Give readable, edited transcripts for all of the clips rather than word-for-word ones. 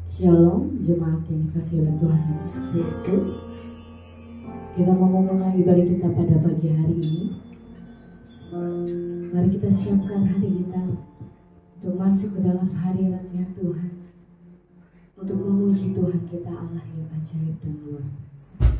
Shalom, jemaat yang dikasihi oleh Tuhan Yesus Kristus. Kita mau memulai ibadah kita pada pagi hari ini. Mari kita siapkan hati kita untuk masuk ke dalam hadirat-Nya Tuhan, untuk memuji Tuhan kita, Allah yang ajaib dan luar biasa.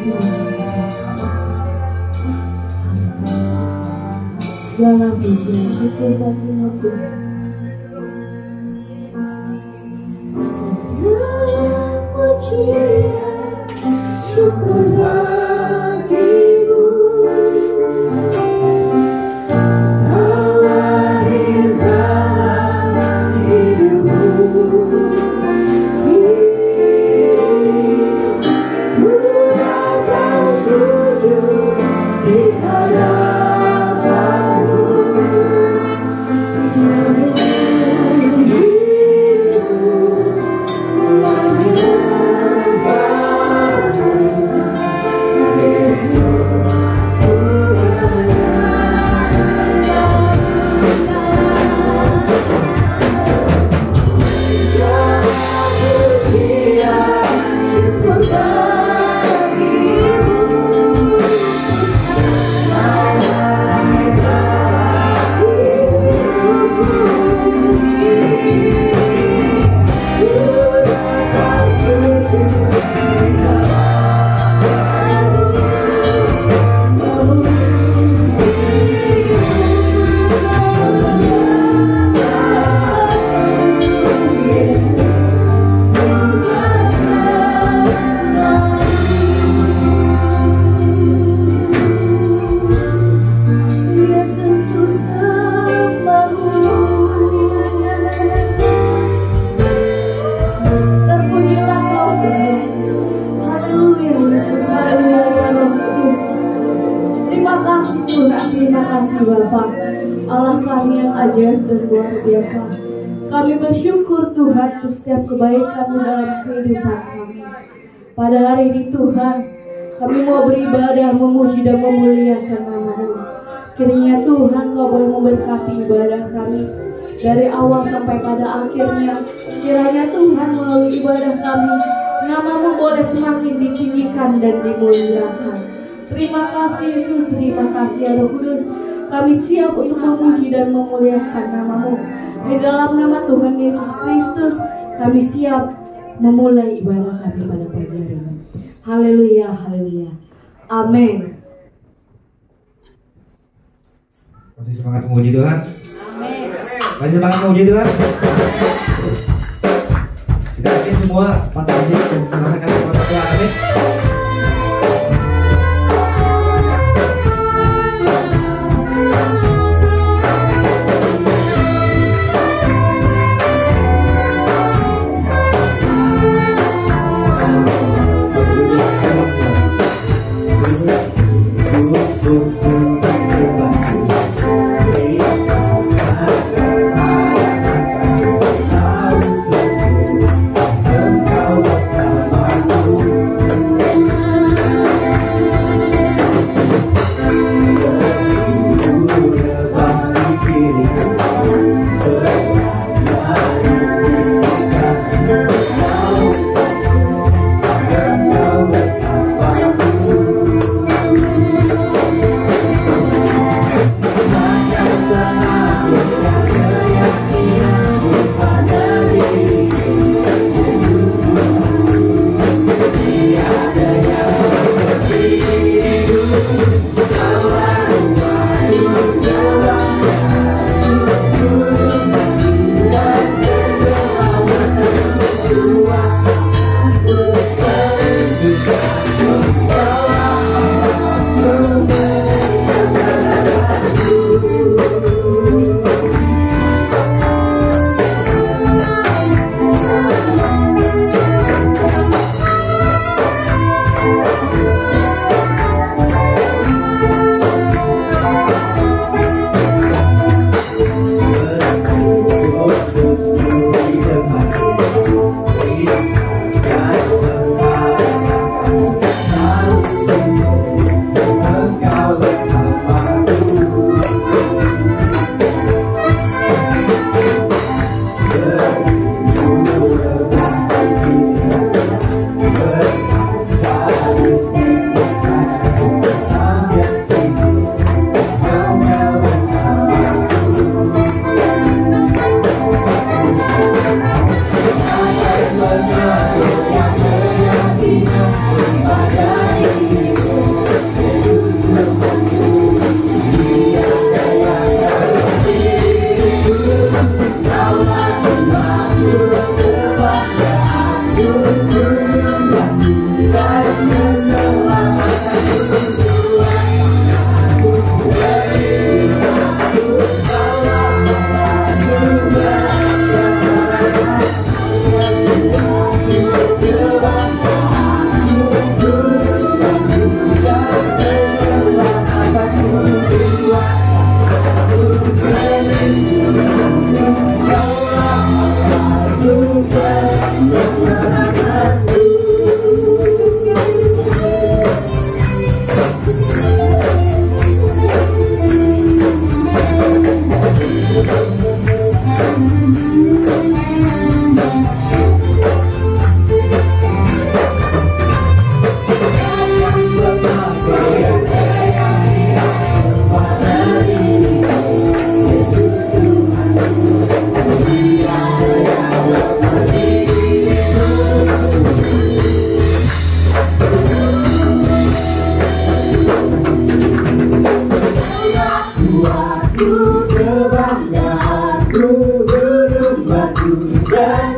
Tuhan. Segala pujian syukur bagimu Tuhan. Segala pujian syukur bagimu. Allah dalam hidupku. Ku datang sujud di hadapanmu. Ajaib dan luar biasa. Kami bersyukur Tuhan untuk setiap kebaikan-Mu dalam kehidupan kami. Pada hari ini Tuhan, kami mau beribadah, memuji dan memuliakan nama-Mu. Kiranya Tuhan Kau boleh memberkati ibadah kami dari awal sampai pada akhirnya. Kiranya Tuhan melalui ibadah kami, nama-Mu boleh semakin ditinggikan dan dimuliakan. Terima kasih Yesus, terima kasih ya Roh Kudus. Kami siap untuk memuji dan memuliakan nama-Mu. Di dalam nama Tuhan Yesus Kristus, kami siap memulai ibadah kami pada pagi hari ini. Haleluya, haleluya. Amin. Masih semangat memuji Tuhan? Amin. Masih semangat memuji Tuhan? Kita yakin semua pasti merasakan semangat Tuhan. Amin.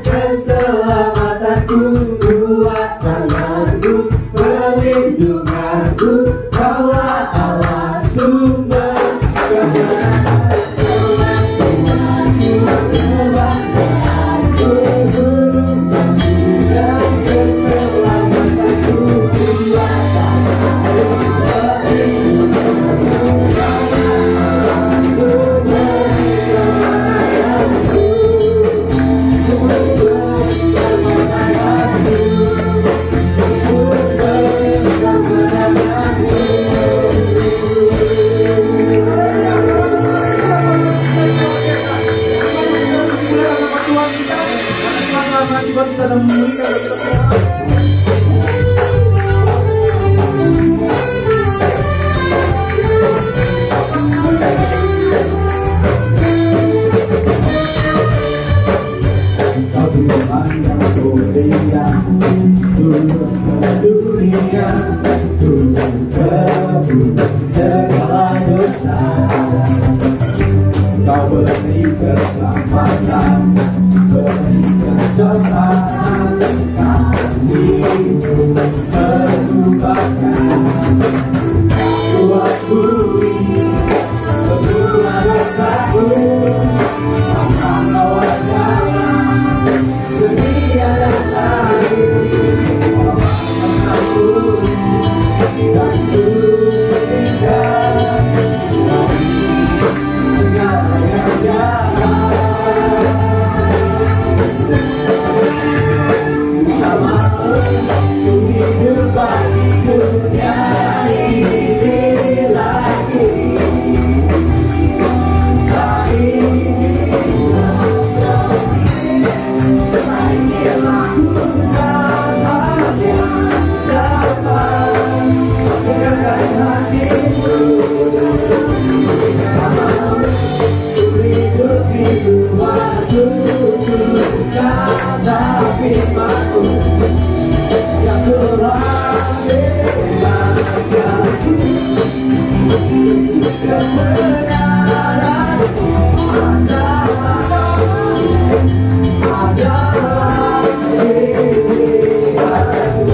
keselamatanku, kuat tanganku, perlindunganku, Kaulah Allah sumber kebenaran. Tuhanku, kebanggaanku, hidupku dan keselamatanku, kuat tanganku, perlindunganku, Kaulah Allah sumber kebenaranku, sumber kebenaranku, sumber kebenaranku. Kita dan memulihkan kita semua. Kau Tuhan yang mulia, turun ke dunia, turun ke bumi segala dosa. Kau beri keselamatan, beri keselamatan, kasih-Mu menumpahkan. Aku akui semua dosaku, maka Kau adalah sedia dan akhir, mengampuni dan sucikan dari segala yang jahat. Ku hidup bagi dunia ini lagi, tak ingin lakukan hanya dapat menyenangkan hatimu. Tak mau ku hidup di luar tuntutan, tapi aku yang telah bebaskanku. Yesus kebenaranku adalah pilihanku.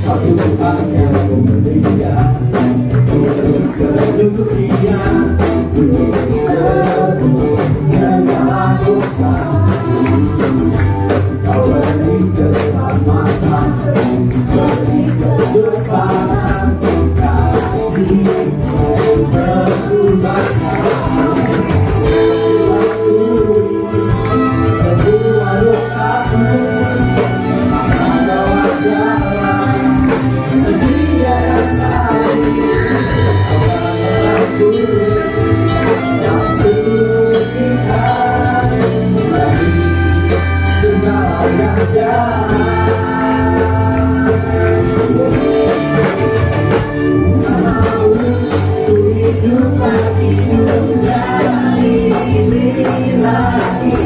Kau Tuhan yang mulia, turun ke dunia, turun ke bumi segala dosa. Kau beri keselamatan, beri kesukaran, kasih-Mu menumpahkan. Semua dosaku, maka Kau adalah sedia dan akhir, mengampuni dan sucikan dari segala yang jahat. Mau ku hidup lagi dunia ini lagi,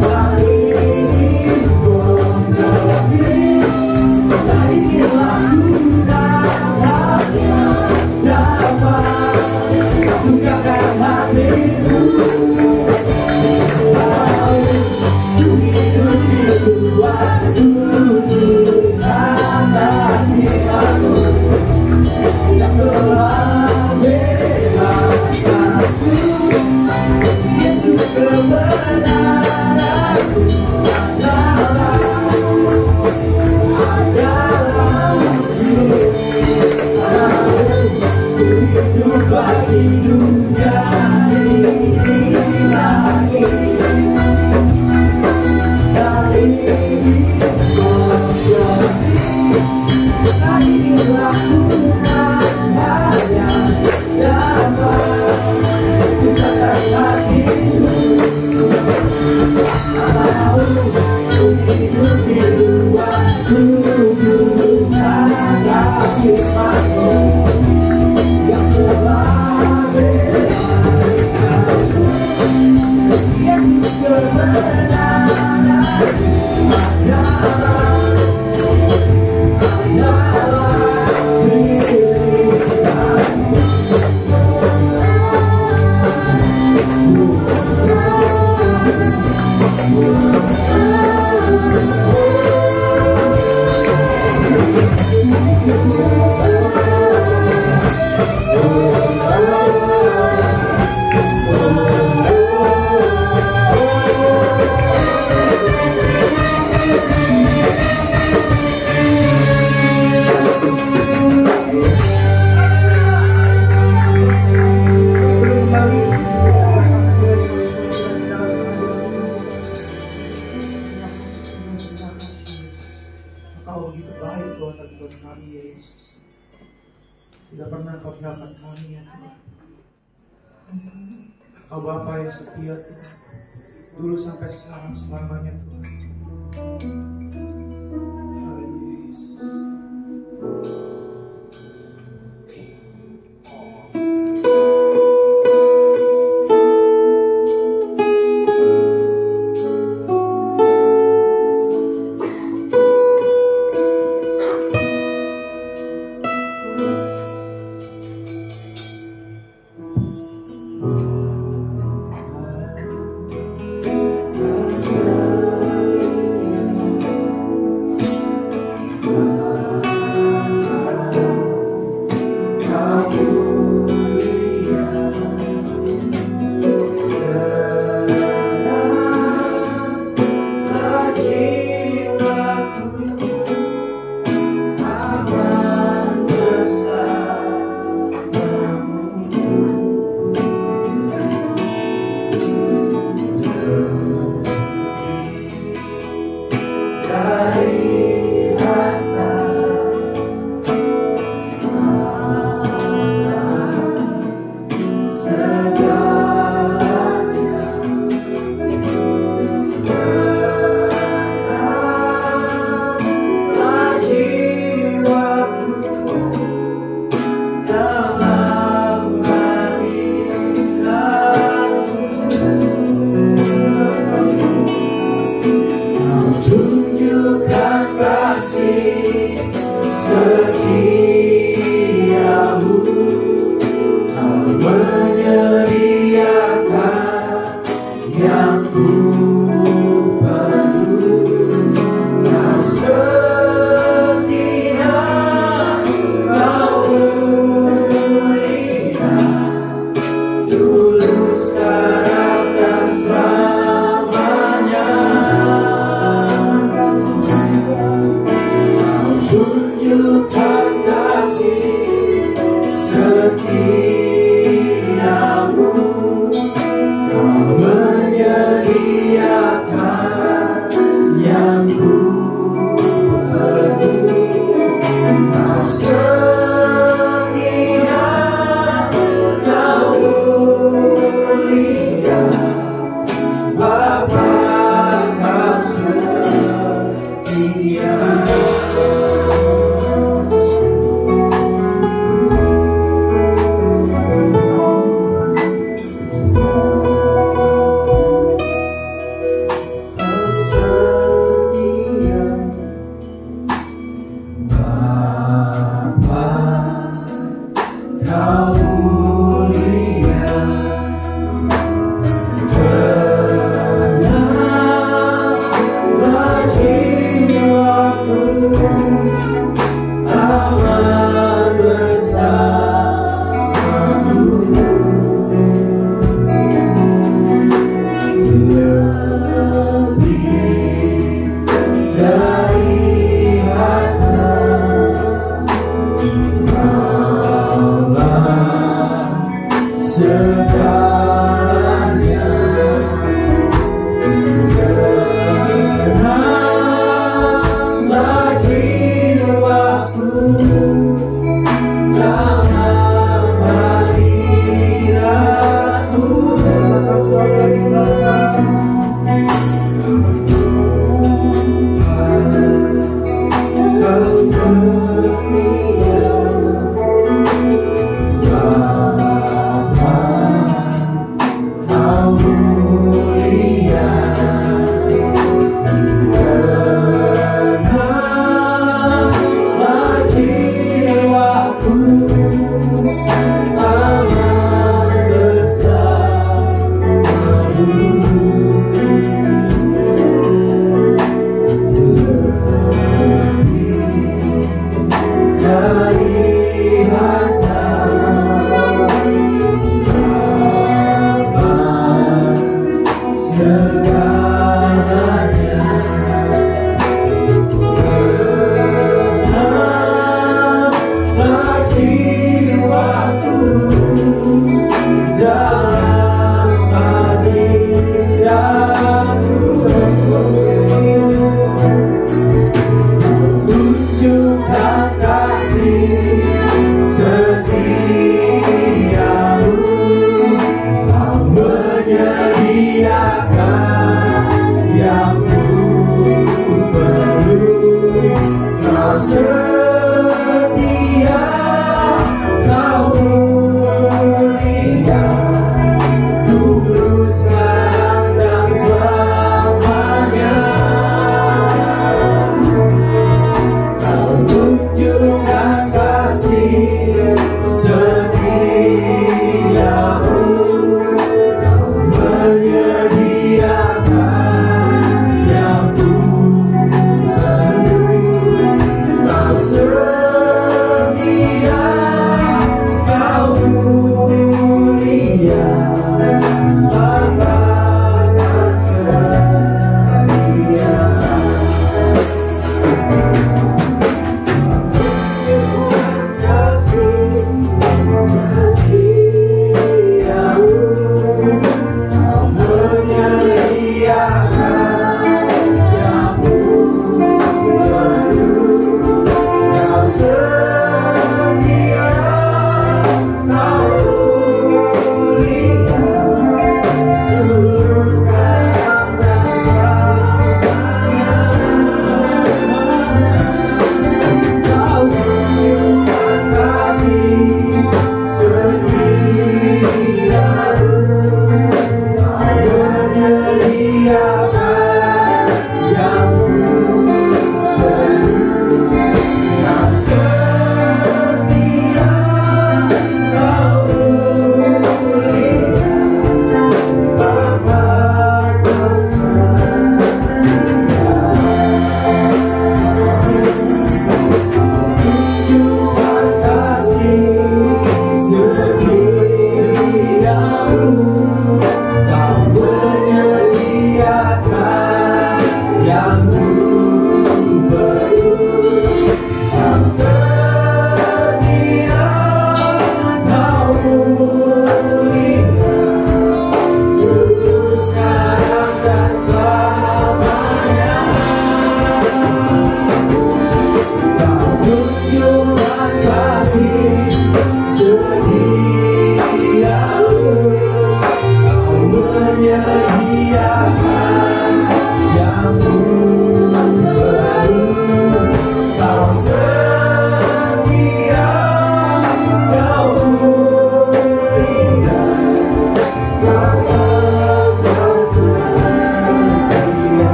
tak ingin bodoh, tak ingin lakukan hanya dapat menyenangkan hatimu. Mau ku hidup di luar tuntutan, tapi aku yang telah bebaskanku. Yesus kebenaranku adalah hidup bagi dunia ini lagi, tak ingin bodoh, tak ingin lakukan hanya dapat menyenangkan hatimu. Mau ku hidup di luar tuntutan, tapi aku yang telah bebaskanku. Yesus kebenaranku adalah Engkau begitu baik Tuhan buat kami ya Yesus. Tidak pernah Kau tinggalkan kami ya Tuhan. Kau Bapa yang setia Tuhan, dulu sampai sekarang selamanya Tuhan. Haleluya Yesus. Kenanglah jiwa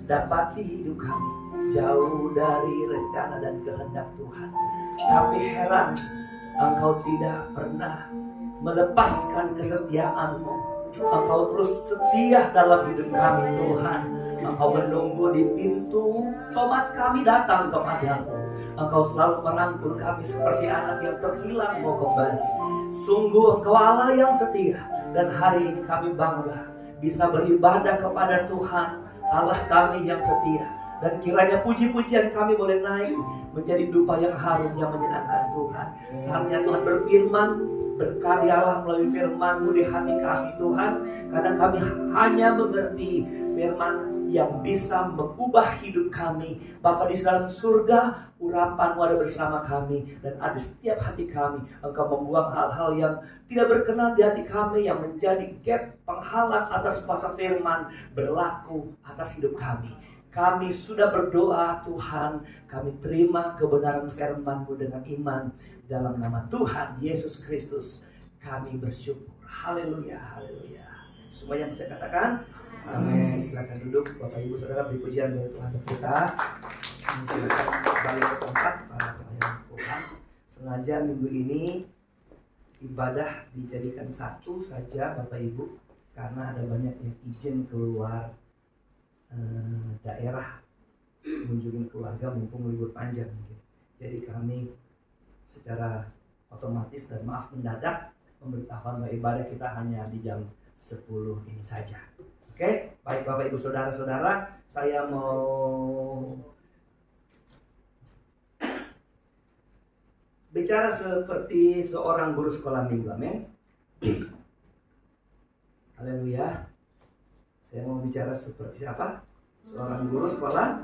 dapati hidup kami jauh dari rencana dan kehendak Tuhan. Tapi heran, Engkau tidak pernah melepaskan kesetiaan-Mu. Engkau terus setia dalam hidup kami, Tuhan. Engkau menunggu di pintu tobat kami datang kepadamu. Engkau selalu merangkul kami seperti anak yang terhilang mau kembali. Sungguh Engkau Allah yang setia, dan hari ini kami bangga bisa beribadah kepada Tuhan Allah kami yang setia. Dan kiranya puji-pujian kami boleh naik menjadi dupa yang harum yang menyenangkan Tuhan. Saatnya Tuhan berfirman, berkaryalah melalui firman-Mu di hati kami Tuhan. Karena kami hanya mengerti firman yang bisa mengubah hidup kami. Bapa di dalam surga, urapan-Mu ada bersama kami. Dan ada setiap hati kami. Engkau membuang hal-hal yang tidak berkenan di hati kami, yang menjadi gap penghalang atas kuasa firman berlaku atas hidup kami. Kami sudah berdoa Tuhan, kami terima kebenaran firman-Mu dengan iman. Dalam nama Tuhan Yesus Kristus kami bersyukur. Haleluya, haleluya. Semua yang bisa katakan amin. Silakan duduk Bapak Ibu Saudara, beri pujian dari Tuhan kita. Silakan balik ke tempat para pelayan Tuhan. Sengaja minggu ini ibadah dijadikan satu saja Bapak Ibu, karena ada banyak yang izin keluar daerah mengunjungi keluarga mumpung libur panjang mungkin. Jadi kami secara otomatis dan maaf mendadak memberitahukan bahwa ibadah kita hanya di jam 10 ini saja. Oke, baik Bapak Ibu Saudara-saudara, saya mau bicara seperti seorang guru sekolah minggu, amin. Haleluya. Saya mau bicara seperti siapa? Seorang guru sekolah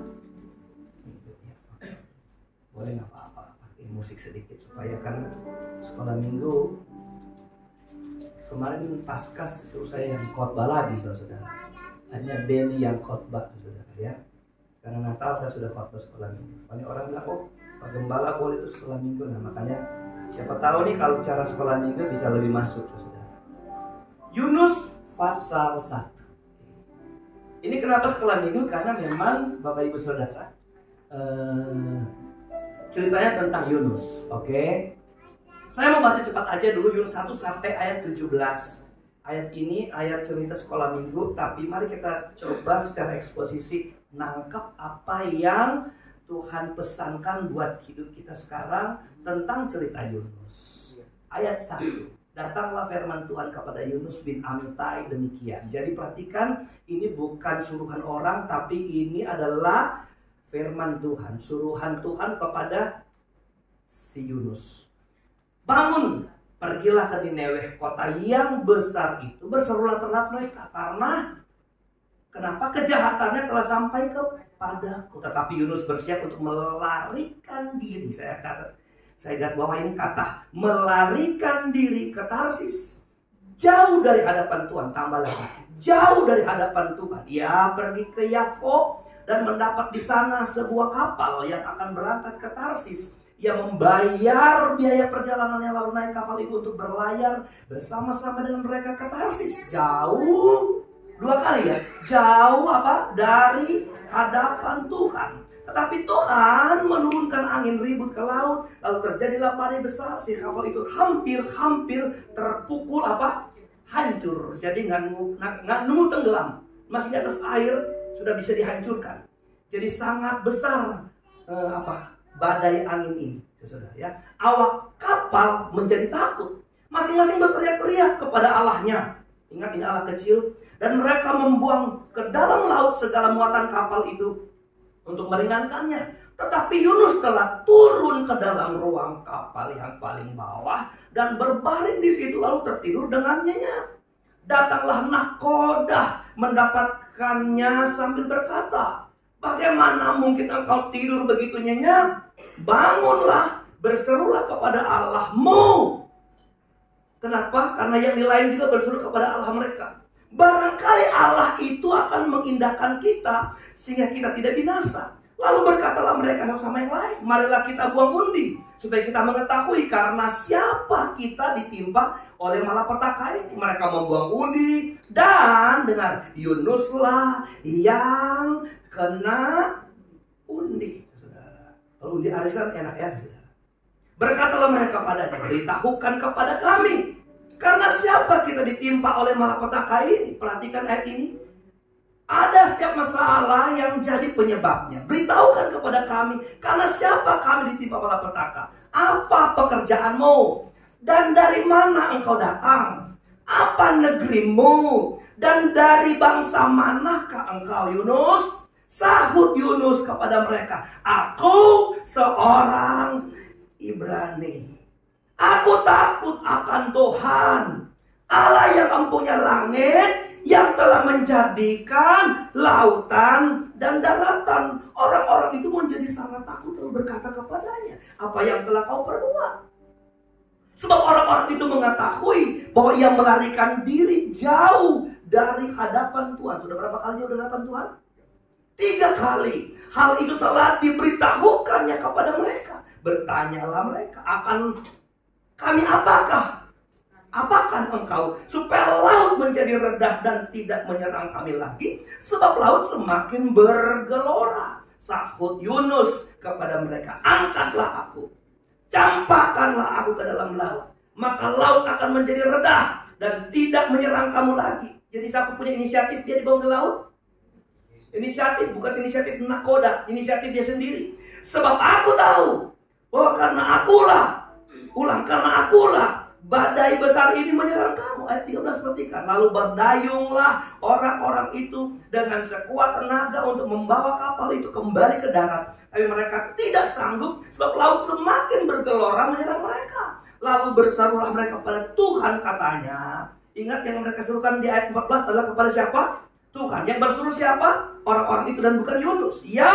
minggu. Ya, boleh nggak apa-apa, pakai musik sedikit supaya, karena sekolah minggu kemarin pasca justru saya yang khotbah lagi, saudara. Hanya Denny yang khotbah, saudara ya. Karena Natal saya sudah khotbah sekolah minggu. Banyak orang bilang, oh Pak Gembala boleh itu sekolah minggu. Nah makanya siapa tahu nih kalau cara sekolah minggu bisa lebih masuk, saudara. Yunus pasal 1. Ini kenapa sekolah minggu? Karena memang Bapak Ibu Saudara, ceritanya tentang Yunus. Oke. Saya mau baca cepat aja dulu Yunus 1 sampai ayat 17. Ayat ini ayat cerita sekolah minggu, tapi mari kita coba secara eksposisi nangkep apa yang Tuhan pesankan buat hidup kita sekarang tentang cerita Yunus. Ayat 1. Datanglah firman Tuhan kepada Yunus bin Amitai demikian. Jadi perhatikan, ini bukan suruhan orang, tapi ini adalah firman Tuhan, suruhan Tuhan kepada si Yunus. Bangun, pergilah ke Nineweh, kota yang besar itu, berserulah terhadap mereka. Karena kenapa? Kejahatannya telah sampai kepadaku. Tetapi Yunus bersiap untuk melarikan diri. Saya garis bawah ini kata melarikan diri ke Tarsis, jauh dari hadapan Tuhan. Tambah lagi, jauh dari hadapan Tuhan. Ia pergi ke Yafo dan mendapat di sana sebuah kapal yang akan berangkat ke Tarsis. Ia membayar biaya perjalanannya, lalu naik kapal itu untuk berlayar bersama-sama dengan mereka ke Tarsis. Jauh, 2 kali ya, jauh apa? Dari hadapan Tuhan. Tetapi Tuhan menurunkan angin ribut ke laut, lalu terjadilah badai besar, si kapal itu hampir terpukul apa? Hancur. Jadi nggak nunggu tenggelam, masih di atas air sudah bisa dihancurkan. Jadi sangat besar badai angin ini, saudara ya. Awak kapal menjadi takut, masing-masing berteriak-teriak kepada Allahnya. Ingat, ini Allah kecil. Dan mereka membuang ke dalam laut segala muatan kapal itu untuk meringankannya. Tetapi Yunus telah turun ke dalam ruang kapal yang paling bawah dan berbaring di situ, lalu tertidur dengan nyenyak. Datanglah nahkoda mendapatkannya sambil berkata, bagaimana mungkin engkau tidur begitu nyenyak? Bangunlah, berserulah kepada Allahmu. Kenapa? Karena yang lain juga berseru kepada Allah mereka. Barangkali Allah itu akan mengindahkan kita sehingga kita tidak binasa. Lalu berkatalah mereka satu sama yang lain, marilah kita buang undi supaya kita mengetahui karena siapa kita ditimpa oleh malapetaka ini. Mereka membuang undi dan dengar, Yunuslah yang kena undi. Saudara, kalau undi arisan enak ya, saudara. Berkatalah mereka padanya, beritahukan kepada kami karena siapa kita ditimpa oleh malapetaka ini. Perhatikan ayat ini. Ada setiap masalah yang jadi penyebabnya. Beritahukan kepada kami karena siapa kami ditimpa malapetaka. Apa pekerjaanmu? Dan dari mana engkau datang? Apa negerimu? Dan dari bangsa manakah engkau, Yunus? Sahut Yunus kepada mereka, aku seorang Ibrani. Aku takut akan Tuhan, Allah yang mempunyai langit, yang telah menjadikan lautan dan daratan. Orang-orang itu menjadi sangat takut lalu berkata kepadanya, apa yang telah kau perbuat? Sebab orang-orang itu mengetahui bahwa ia melarikan diri jauh dari hadapan Tuhan. Sudah berapa kali jauh dari hadapan Tuhan? 3 kali. Hal itu telah diberitahukannya kepada mereka. Bertanyalah mereka, akan kami apakah? Apakan engkau supaya laut menjadi redah dan tidak menyerang kami lagi? Sebab laut semakin bergelora. Sahut Yunus kepada mereka, angkatlah aku, campakkanlah aku ke dalam laut, maka laut akan menjadi redah dan tidak menyerang kamu lagi. Jadi siapa punya inisiatif dia dibawa ke laut? Inisiatif, bukan inisiatif nakoda, inisiatif dia sendiri. Sebab aku tahu bahwa karena akulah badai besar ini menyerang kamu. Ayat 13 perhatikan. Lalu berdayunglah orang-orang itu dengan sekuat tenaga untuk membawa kapal itu kembali ke darat. Tapi mereka tidak sanggup sebab laut semakin bergelora menyerang mereka. Lalu berserulah mereka kepada Tuhan katanya. Ingat yang mereka serukan di ayat 14 adalah kepada siapa? Tuhan. Yang berseru siapa? Orang-orang itu dan bukan Yunus. Ya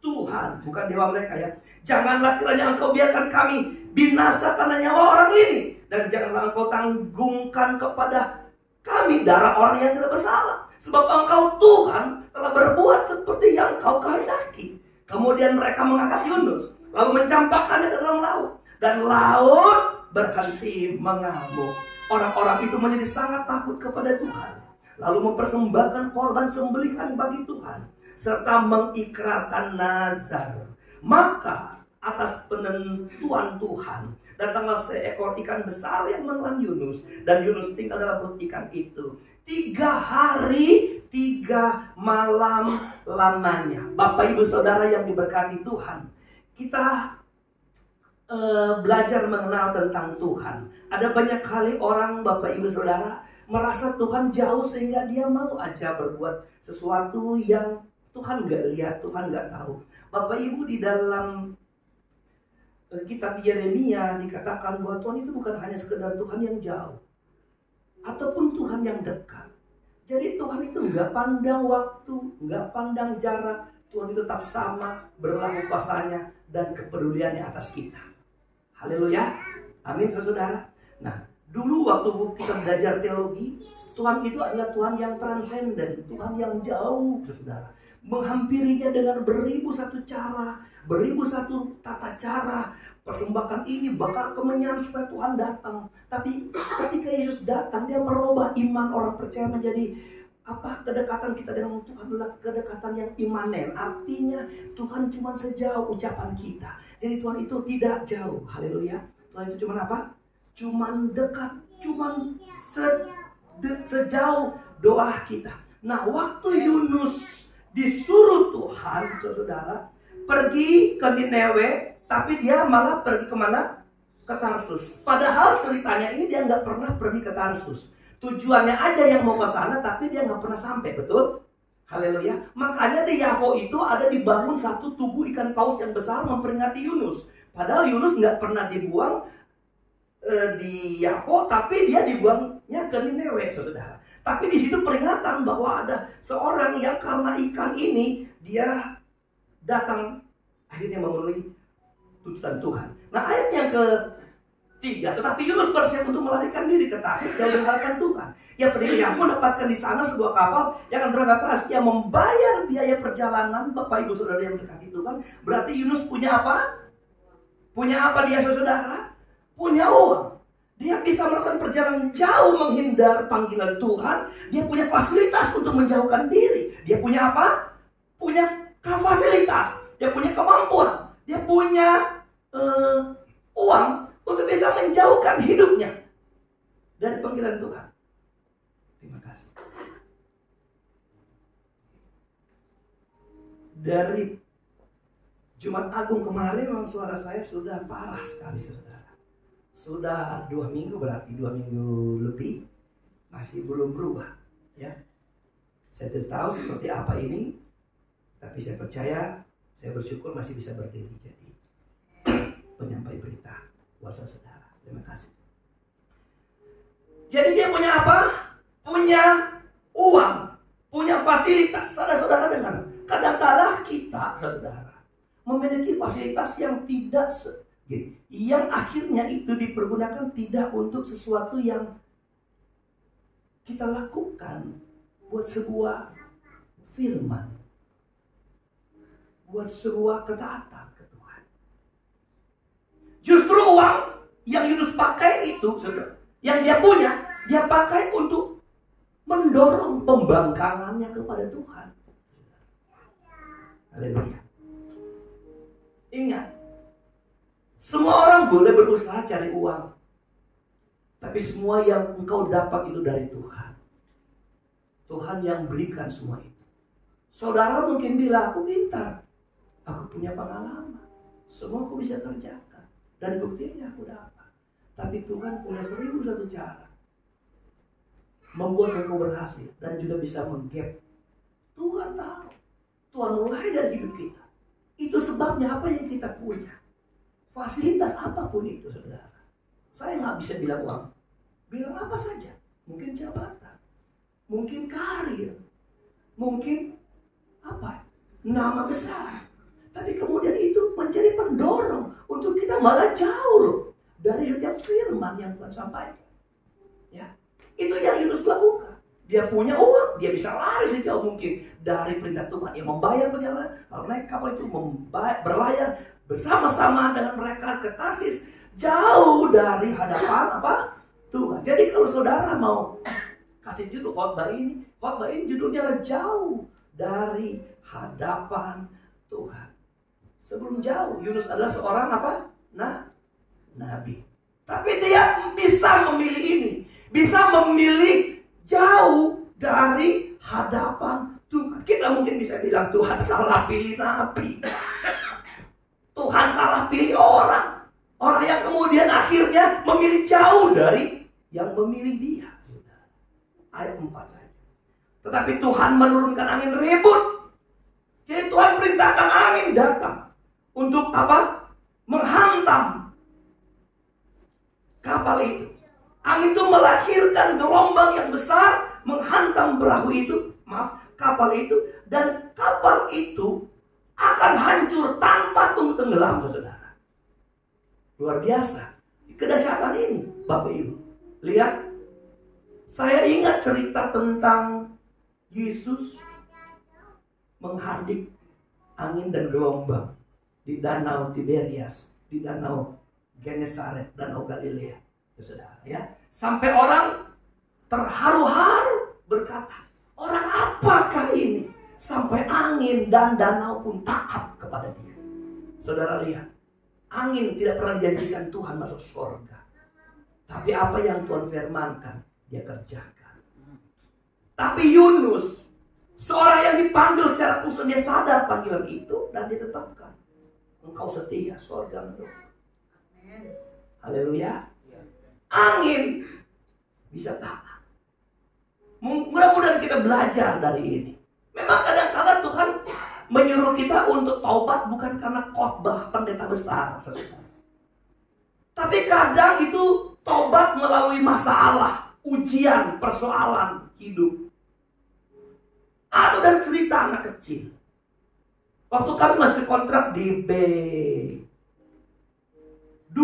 Tuhan, bukan dewa mereka ya. Janganlah kiranya engkau biarkan kami binasa karena nyawa orang ini. Dan janganlah engkau tanggungkan kepada kami darah orang yang tidak bersalah. Sebab engkau Tuhan telah berbuat seperti yang kau kehendaki. Kemudian mereka mengangkat Yunus, lalu mencampakkannya ke dalam laut. Dan laut berhenti mengamuk. Orang-orang itu menjadi sangat takut kepada Tuhan, lalu mempersembahkan korban sembelihan bagi Tuhan, serta mengikrarkan nazar. Maka atas penentuan Tuhan datanglah seekor ikan besar yang menelan Yunus, dan Yunus tinggal dalam perut ikan itu 3 hari 3 malam lamanya. Bapak ibu saudara yang diberkati Tuhan, kita belajar mengenal tentang Tuhan. Ada banyak kali orang, Bapak ibu saudara, merasa Tuhan jauh sehingga dia mau aja berbuat sesuatu yang Tuhan gak lihat, Tuhan gak tahu. Bapak ibu, di dalam kitab Yeremia dikatakan bahwa Tuhan itu bukan hanya sekedar Tuhan yang jauh, ataupun Tuhan yang dekat. Jadi Tuhan itu gak pandang waktu, gak pandang jarak. Tuhan itu tetap sama, berlaku kuasanya dan kepeduliannya atas kita. Haleluya, amin saudara. Nah, dulu waktu kita belajar teologi, Tuhan itu adalah Tuhan yang transenden, Tuhan yang jauh, saudara. Menghampirinya dengan beribu satu cara, beribu satu tata cara. Persembahkan ini, bakar kemenyan supaya Tuhan datang. Tapi ketika Yesus datang, dia merubah iman orang percaya menjadi apa? Kedekatan kita dengan Tuhan adalah kedekatan yang imanen. Artinya Tuhan cuma sejauh ucapan kita. Jadi Tuhan itu tidak jauh. Haleluya. Tuhan itu cuma apa? Cuman dekat, cuman sejauh doa kita. Nah, waktu Yunus disuruh Tuhan, saudara, pergi ke Nineve, tapi dia malah pergi kemana? Ke Tarsus. Padahal ceritanya ini dia nggak pernah pergi ke Tarsus. Tujuannya aja yang mau ke sana, tapi dia nggak pernah sampai, betul? Haleluya. Makanya di Yafo itu ada dibangun satu tugu ikan paus yang besar memperingati Yunus. Padahal Yunus nggak pernah dibuang di Yafo, tapi dia dibuangnya ke Nineve, saudara. Tapi di situ peringatan bahwa ada seorang yang karena ikan ini dia datang akhirnya memenuhi tuntutan Tuhan. Nah, ayat yang ke-3, tetapi Yunus bersiap untuk melarikan diri ke Tarsis jauh dari hadapan Tuhan. Ia pergi yang mendapatkan di sana sebuah kapal yang akan berangkat ke Tarsis. Ia membayar biaya perjalanan. Bapak ibu saudara yang mendekati Tuhan, berarti Yunus punya apa? Punya apa dia, saudara? Punya uang. Dia bisa melakukan perjalanan jauh menghindar panggilan Tuhan. Dia punya fasilitas untuk menjauhkan diri. Dia punya apa? Punya fasilitas. Dia punya kemampuan. Dia punya uang untuk bisa menjauhkan hidupnya dari panggilan Tuhan. Terima kasih. Dari Jumat Agung kemarin memang suara saya sudah parah sekali, saudara. Sudah 2 minggu, berarti 2 minggu lebih masih belum berubah, ya. Saya tidak tahu seperti apa ini, Tapi saya percaya, saya bersyukur masih bisa berdiri jadi penyampai berita buat saudara. Terima kasih. Jadi dia punya apa? Punya uang, punya fasilitas. Saudara-saudara dengar, kadang-kala kita, saudara, memiliki fasilitas yang tidak yang akhirnya itu dipergunakan tidak untuk sesuatu yang kita lakukan buat sebuah firman, buat sebuah ketaatan ke Tuhan. Justru uang yang Yunus pakai itu, saudara, yang dia punya, dia pakai untuk mendorong pembangkangannya kepada Tuhan. Haleluya. Ingat, semua orang boleh berusaha cari uang, tapi semua yang engkau dapat itu dari Tuhan. Tuhan yang berikan semua itu. Saudara mungkin bilang, aku pintar, aku punya pengalaman, semua aku bisa kerjakan, dan buktinya aku dapat. Tapi Tuhan punya 1001 cara membuat engkau berhasil dan juga bisa menggap. Tuhan tahu, Tuhan mulai dari hidup kita. Itu sebabnya apa yang kita punya, fasilitas apapun itu, saudara. Saya nggak bisa bilang uang, bilang apa saja. Mungkin jabatan, mungkin karir, mungkin apa, nama besar. Tapi kemudian itu menjadi pendorong untuk kita malah jauh loh dari setiap firman yang Tuhan sampaikan. Ya, itu yang Yunus lakukan. Dia punya uang, dia bisa lari sejauh mungkin dari perintah Tuhan. Dia membayar perjalanan, lalu naik kapal itu berlayar bersama-sama dengan mereka ke Tarsis, jauh dari hadapan apa? Tuhan. Jadi kalau saudara mau kasih judul khotbah ini judulnya adalah jauh dari hadapan Tuhan. Sebelum jauh, Yunus adalah seorang apa? Nabi. Tapi dia bisa memilih ini, bisa memilih jauh dari hadapan Tuhan. Kita mungkin bisa bilang Tuhan salah pilih nabi, Tuhan salah pilih orang yang kemudian akhirnya memilih jauh dari yang memilih dia. Ayat 4 saja. Tetapi Tuhan menurunkan angin ribut. Jadi Tuhan perintahkan angin datang untuk apa? Menghantam kapal itu. Angin itu melahirkan gelombang yang besar, menghantam kapal itu, dan kapal itu akan hancur tanpa tunggu tenggelam, saudara. Luar biasa kedahsyatan ini, Bapak Ibu. Lihat, saya ingat cerita tentang Yesus menghardik angin dan gelombang di danau Tiberias, di danau Genesaret, danau Galilea, saudara. Ya, sampai orang terharu-haru berkata, orang apakah ini sampai angin dan danau pun taat kepada dia. Saudara lihat, angin tidak pernah dijanjikan Tuhan masuk surga, tapi apa yang Tuhan firmankan dia kerjakan. Tapi Yunus, seorang yang dipanggil secara khusus, dia sadar panggilan itu dan ditetapkan. Engkau setia, surga menunggu. Haleluya. Angin bisa taat. Mudah-mudahan kita belajar dari ini. Memang kadang-kadang Tuhan menyuruh kita untuk taubat bukan karena khotbah pendeta besar, saudara. Tapi kadang itu taubat melalui masalah, ujian, persoalan hidup. Atau dari cerita anak kecil. Waktu kami masih kontrak di B2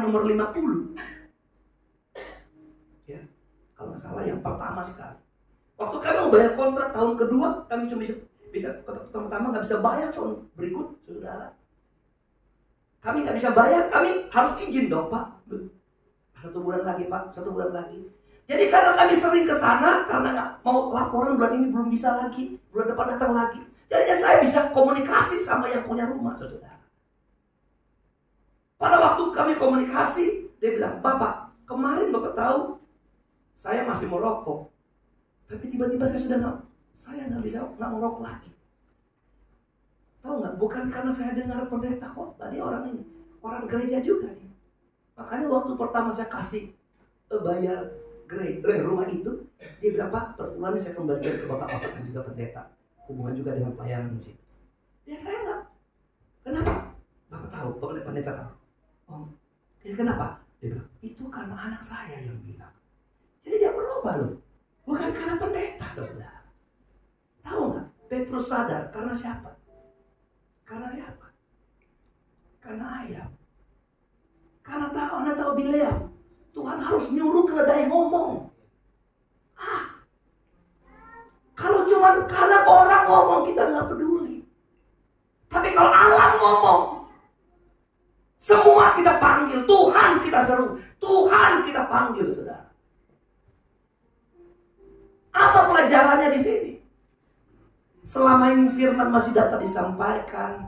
nomor 50. Ya, kalau nggak salah yang pertama sekali. Waktu kami mau bayar kontrak tahun kedua, kami cuma bisa pertama nggak bisa bayar tahun berikut, saudara. Kami nggak bisa bayar, kami harus izin dong, Pak. 1 bulan lagi, Pak, 1 bulan lagi. Jadi karena kami sering ke sana, karena nggak mau laporan bulan ini belum bisa lagi, bulan depan datang lagi. Jadinya saya bisa komunikasi sama yang punya rumah, saudara. Pada waktu kami komunikasi, dia bilang, Bapak, kemarin Bapak tahu saya masih merokok, tapi tiba-tiba saya nggak merokok lagi. Tahu nggak? Bukan karena saya dengar pendeta khotbah, dia orang ini, orang gereja juga nih. Makanya waktu pertama saya kasih bayar rumah itu, dia bilang, Pak, per bulan saya kembalikan ke bapak-bapak dan juga pendeta, hubungan juga dengan pelayanan di situ. Dia saya enggak. Kenapa? Bapak tahu, pendeta tahu. Oh, dia kenapa? Dia bilang, itu karena anak saya yang bilang. Jadi dia berubah loh. Bukan karena pendeta, saudara. Tahu nggak? Petrus sadar karena siapa? Karena siapa? Karena ayam. Karena Anda tahu Bileam. Tuhan harus nyuruh keledai ngomong. Kalau cuma karena orang ngomong kita nggak peduli. Tapi kalau alam ngomong, semua kita panggil, Tuhan kita seru, Tuhan kita panggil, saudara. Apa pelajarannya di sini? Selama ini firman masih dapat disampaikan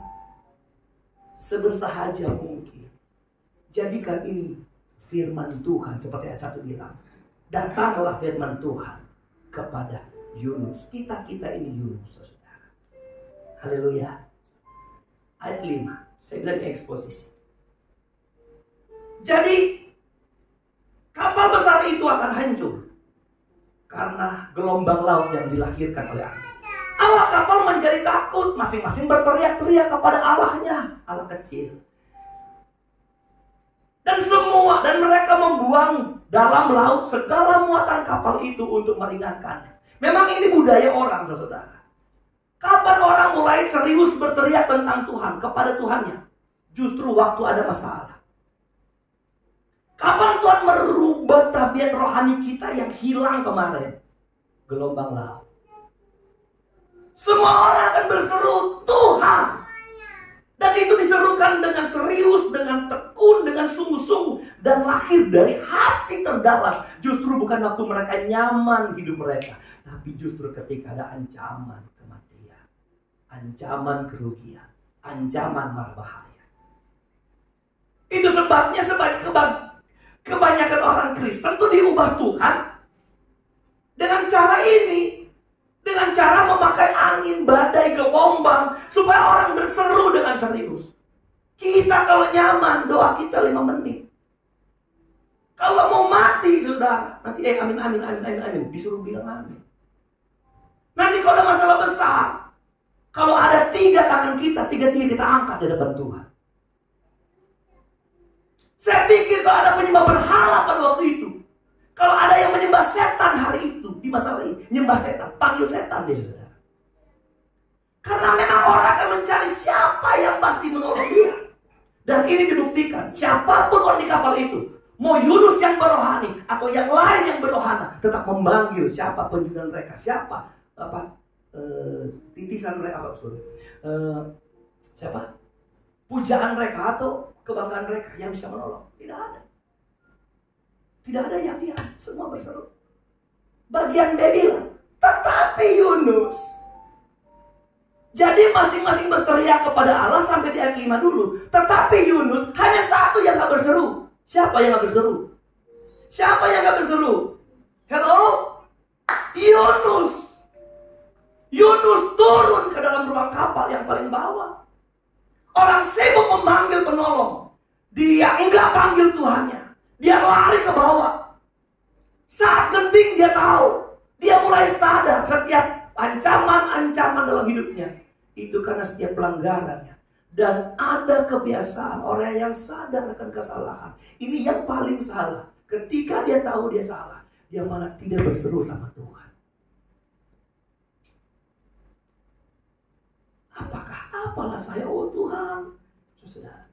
sebersahaja mungkin. Jadikan ini firman Tuhan seperti ayat 1 bilang. Datanglah firman Tuhan kepada Yunus. Kita ini Yunus, saudara. Haleluya. Ayat 5. Saya bilang eksposisi. Jadi kapal besar itu akan hancur karena gelombang laut yang dilahirkan oleh angin. Awak kapal menjadi takut, masing-masing berteriak-teriak kepada Allahnya, Allah kecil. Dan mereka membuang dalam laut segala muatan kapal itu untuk meringankannya. Memang ini budaya orang, saudara. Kapan orang mulai serius berteriak tentang Tuhan kepada Tuhannya? Justru waktu ada masalah. Kapan Tuhan merubah tabiat rohani kita yang hilang kemarin? Gelombang laut. Semua orang akan berseru Tuhan. Dan itu diserukan dengan serius, dengan tekun, dengan sungguh-sungguh. Dan lahir dari hati terdalam. Justru bukan waktu mereka nyaman hidup mereka. Tapi justru ketika ada ancaman kematian. Ancaman kerugian. Ancaman mara bahaya. Itu sebabnya kebanyakan orang Kristen tuh diubah Tuhan. Dengan cara ini. Dengan cara memakai angin, badai, gelombang. Supaya orang berseru dengan serius. Kita kalau nyaman, doa kita 5 menit. Kalau mau mati, saudara. Nanti amin. Disuruh bilang amin. Nanti kalau ada masalah besar. Kalau ada 3 tangan kita, 3-3 kita angkat di depan Tuhan. Saya pikir kalau ada penyembah berhala pada waktu itu. Kalau ada yang menyembah setan hari itu, di masalah ini, nyembah setan, panggil setan dia, saudara. Karena memang orang akan mencari siapa yang pasti menolong dia. Dan ini dibuktikan, siapapun orang di kapal itu, mau Yunus yang berohani atau yang lain yang berohana, tetap memanggil siapa penjunan mereka, siapa titisan mereka, siapa pujaan mereka atau kebanggaan mereka yang bisa menolong. Tidak ada. Tidak ada yang diam, semua berseru. Bagian B bilang, tetapi Yunus. Jadi masing-masing berteriak kepada Allah sampai di ayat 5 dulu. Tetapi Yunus hanya satu yang gak berseru. Siapa yang gak berseru? Siapa yang gak berseru? Hello? Yunus. Yunus turun ke dalam ruang kapal yang paling bawah. Orang sibuk memanggil penolong. Dia enggak panggil Tuhannya. Dia lari ke bawah. Saat genting dia tahu. Dia mulai sadar setiap ancaman-ancaman dalam hidupnya. Itu karena setiap pelanggarannya. Dan ada kebiasaan orang yang sadar akan kesalahan. Ini yang paling salah. Ketika dia tahu dia salah, dia malah tidak berseru sama Tuhan. Apalah saya, oh Tuhan. Saudara,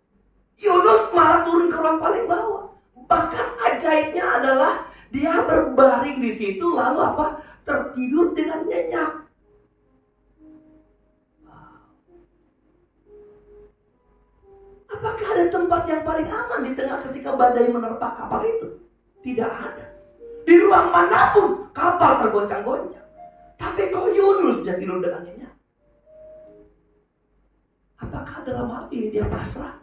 Yunus malah turun ke ruang paling bawah. Bahkan ajaibnya adalah dia berbaring di situ lalu tertidur dengan nyenyak. Apakah ada tempat yang paling aman di tengah ketika badai menerpa kapal itu? Tidak ada. Di ruang manapun kapal tergoncang-goncang. Tapi kok Yunus dia tidur dengan nyenyak? Apakah dalam hal ini dia pasrah?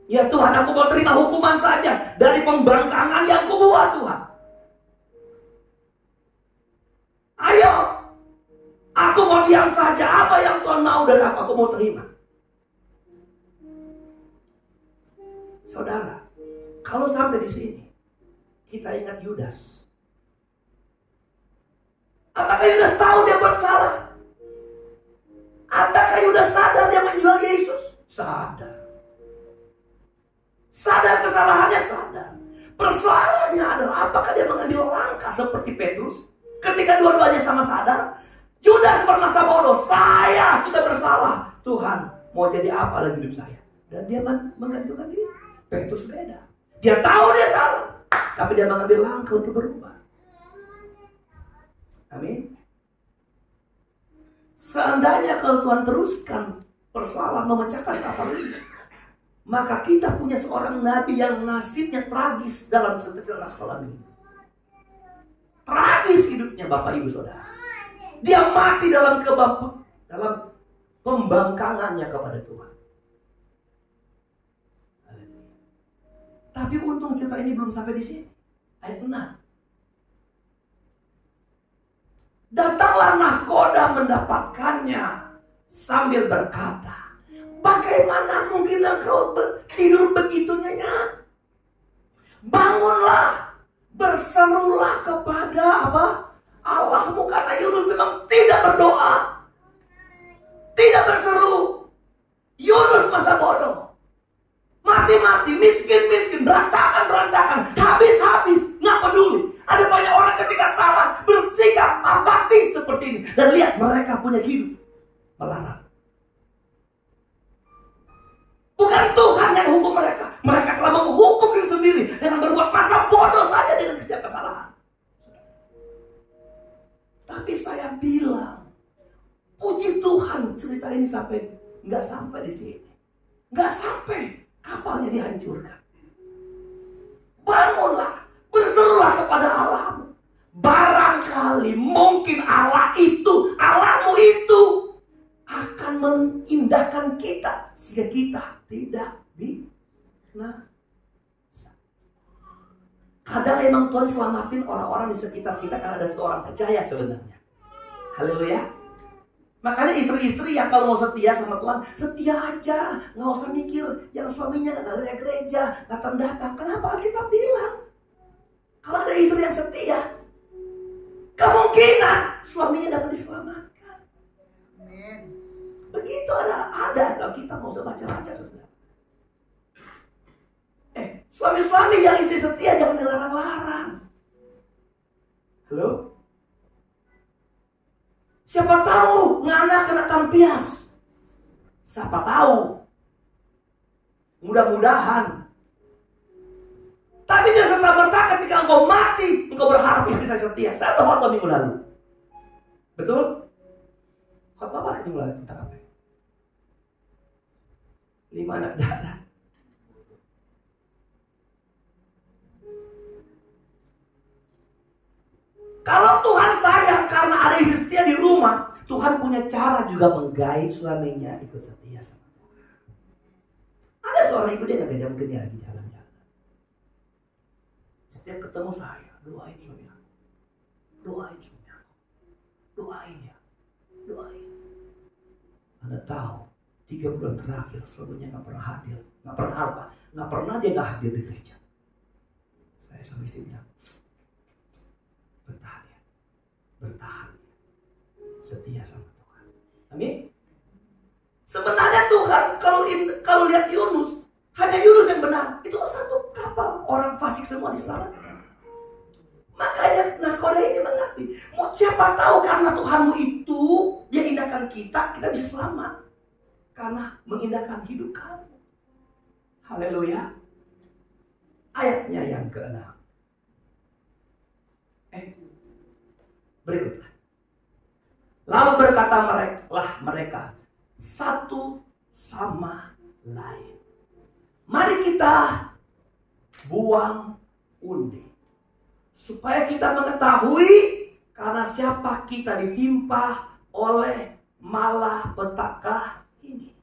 Ya Tuhan, aku mau terima hukuman saja dari pembangkangan yang kubuat, Tuhan. Ayo, aku mau diam saja. Apa yang Tuhan mau dari aku mau terima. Saudara, kalau sampai di sini kita ingat Yudas. Apakah Yudas tahu dia bersalah? Apakah Yudas sadar Sadar. Sadar kesalahannya, sadar. Persoalannya adalah apakah dia mengambil langkah seperti Petrus ketika dua-duanya sama sadar. Yudas bermasa bodoh, saya sudah bersalah. Tuhan mau jadi apa lagi hidup saya? Dan dia menggantungkan diri. Petrus beda. Dia tahu dia salah, tapi dia mengambil langkah untuk berubah. Amin. Seandainya kalau Tuhan teruskan persoalan memecahkan kapal ini, maka kita punya seorang nabi yang nasibnya tragis dalam sekolah ini. Tragis hidupnya Bapak Ibu Saudara. Dia mati dalam pembangkangannya kepada Tuhan. Tapi untung cerita ini belum sampai di sini. Ayat 6. Datanglah nahkoda mendapatkannya sambil berkata, bagaimana mungkin engkau tidur begitu nyenyak? Bangunlah, berserulah kepada apa? Allahmu, karena Yunus memang tidak berdoa, tidak berseru. Yunus masa bodoh, mati-mati, miskin-miskin, berantakan, habis-habis, nggak peduli. Ada banyak orang ketika salah bersikap apatis seperti ini, dan lihat mereka punya hidup melarat. Bukan Tuhan yang menghukum mereka. Mereka telah menghukum diri sendiri dengan berbuat masa bodoh saja dengan setiap kesalahan. Tapi saya bilang, puji Tuhan cerita ini nggak sampai di sini, nggak sampai kapalnya dihancurkan. Bangunlah, berserulah kepada Allahmu. Barangkali mungkin Allahmu itu akan mengindahkan kita sehingga kita tidak binasa. Kadang emang Tuhan selamatin orang-orang di sekitar kita karena ada satu orang percaya sebenarnya. Haleluya. Makanya istri-istri yang kalau mau setia sama Tuhan, setia aja, nggak usah mikir yang suaminya nggak ada gereja, datang. Kenapa kita bilang kalau ada istri yang setia, kemungkinan suaminya dapat diselamatkan. Amin. Begitu ada kalau kita mau baca-baca saudara. Suami-suami yang istri setia jangan dilarang-larang. Halo? Siapa tahu ngana kena tampias. Siapa tahu. Mudah-mudahan. Tapi jangan serta-merta ketika engkau mati, engkau berharap istri saya setia. Saya tahu khotbah minggu lalu. Betul? Khotbah apa minggu lalu tentang apa? 5 anak darah. Kalau Tuhan sayang karena ada istri setia di rumah, Tuhan punya cara juga menggait suaminya ikut setia sama Tuhan. Ada seorang ibu, dia gak mungkin dia lagi jalan-jalan. Setiap ketemu saya, doain suami aku. Doain suami aku. Doain ya. Doain. Anda tahu, 3 bulan terakhir suaminya gak pernah hadir. Gak pernah apa? Gak pernah dia gak hadir di gereja. Saya sama istri bilang, bertahan, setia sama Tuhan. Amin. Sebenarnya Tuhan kalau lihat Yunus, hanya Yunus yang benar. Itu satu kapal, orang fasik semua diselamatkan. Makanya nahkoda ini mengerti. Mau siapa tahu karena Tuhanmu itu dia indahkan kita bisa selamat. Karena mengindahkan hidup kamu. Haleluya. Ayatnya yang ke-6. Berikutlah. Lalu berkata mereka satu sama lain, mari kita buang undi supaya kita mengetahui karena siapa kita ditimpa oleh malapetaka ini.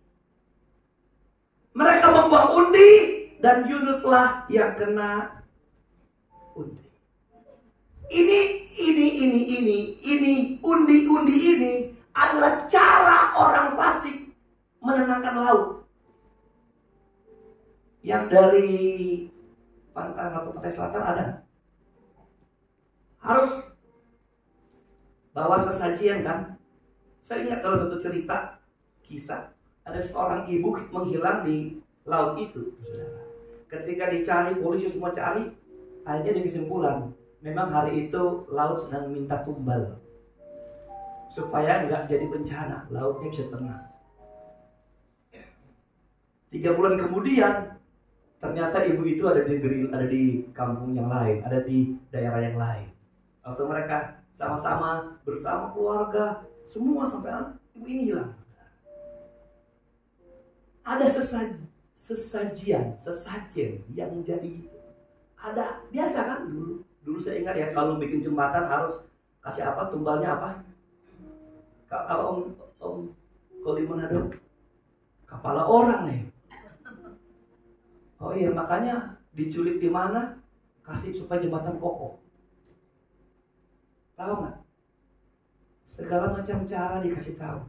Mereka membuang undi dan Yunuslah yang kena undi. Ini undi ini adalah cara orang fasik menenangkan laut. Yang dari pantai atau pantai selatan ada. Harus bawa sesajian kan? Saya ingat dalam satu cerita kisah ada seorang ibu menghilang di laut itu, saudara. Ketika dicari, polisi semua cari, akhirnya ada kesimpulan, memang hari itu laut sedang minta tumbal supaya nggak jadi bencana, lautnya bisa tenang. 3 bulan kemudian ternyata ibu itu ada di kampung yang lain, ada di daerah yang lain. Waktu mereka sama-sama bersama keluarga semua sampai anak, ibu ini hilang. Ada sesajen yang menjadi gitu. Ada biasa kan dulu saya ingat ya, kalau bikin jembatan harus kasih apa, tumbalnya apa? Kalau kalau di Manado kepala orang nih. Oh iya, makanya diculik di mana kasih supaya jembatan kokoh. Tahu nggak? Segala macam cara dikasih tahu.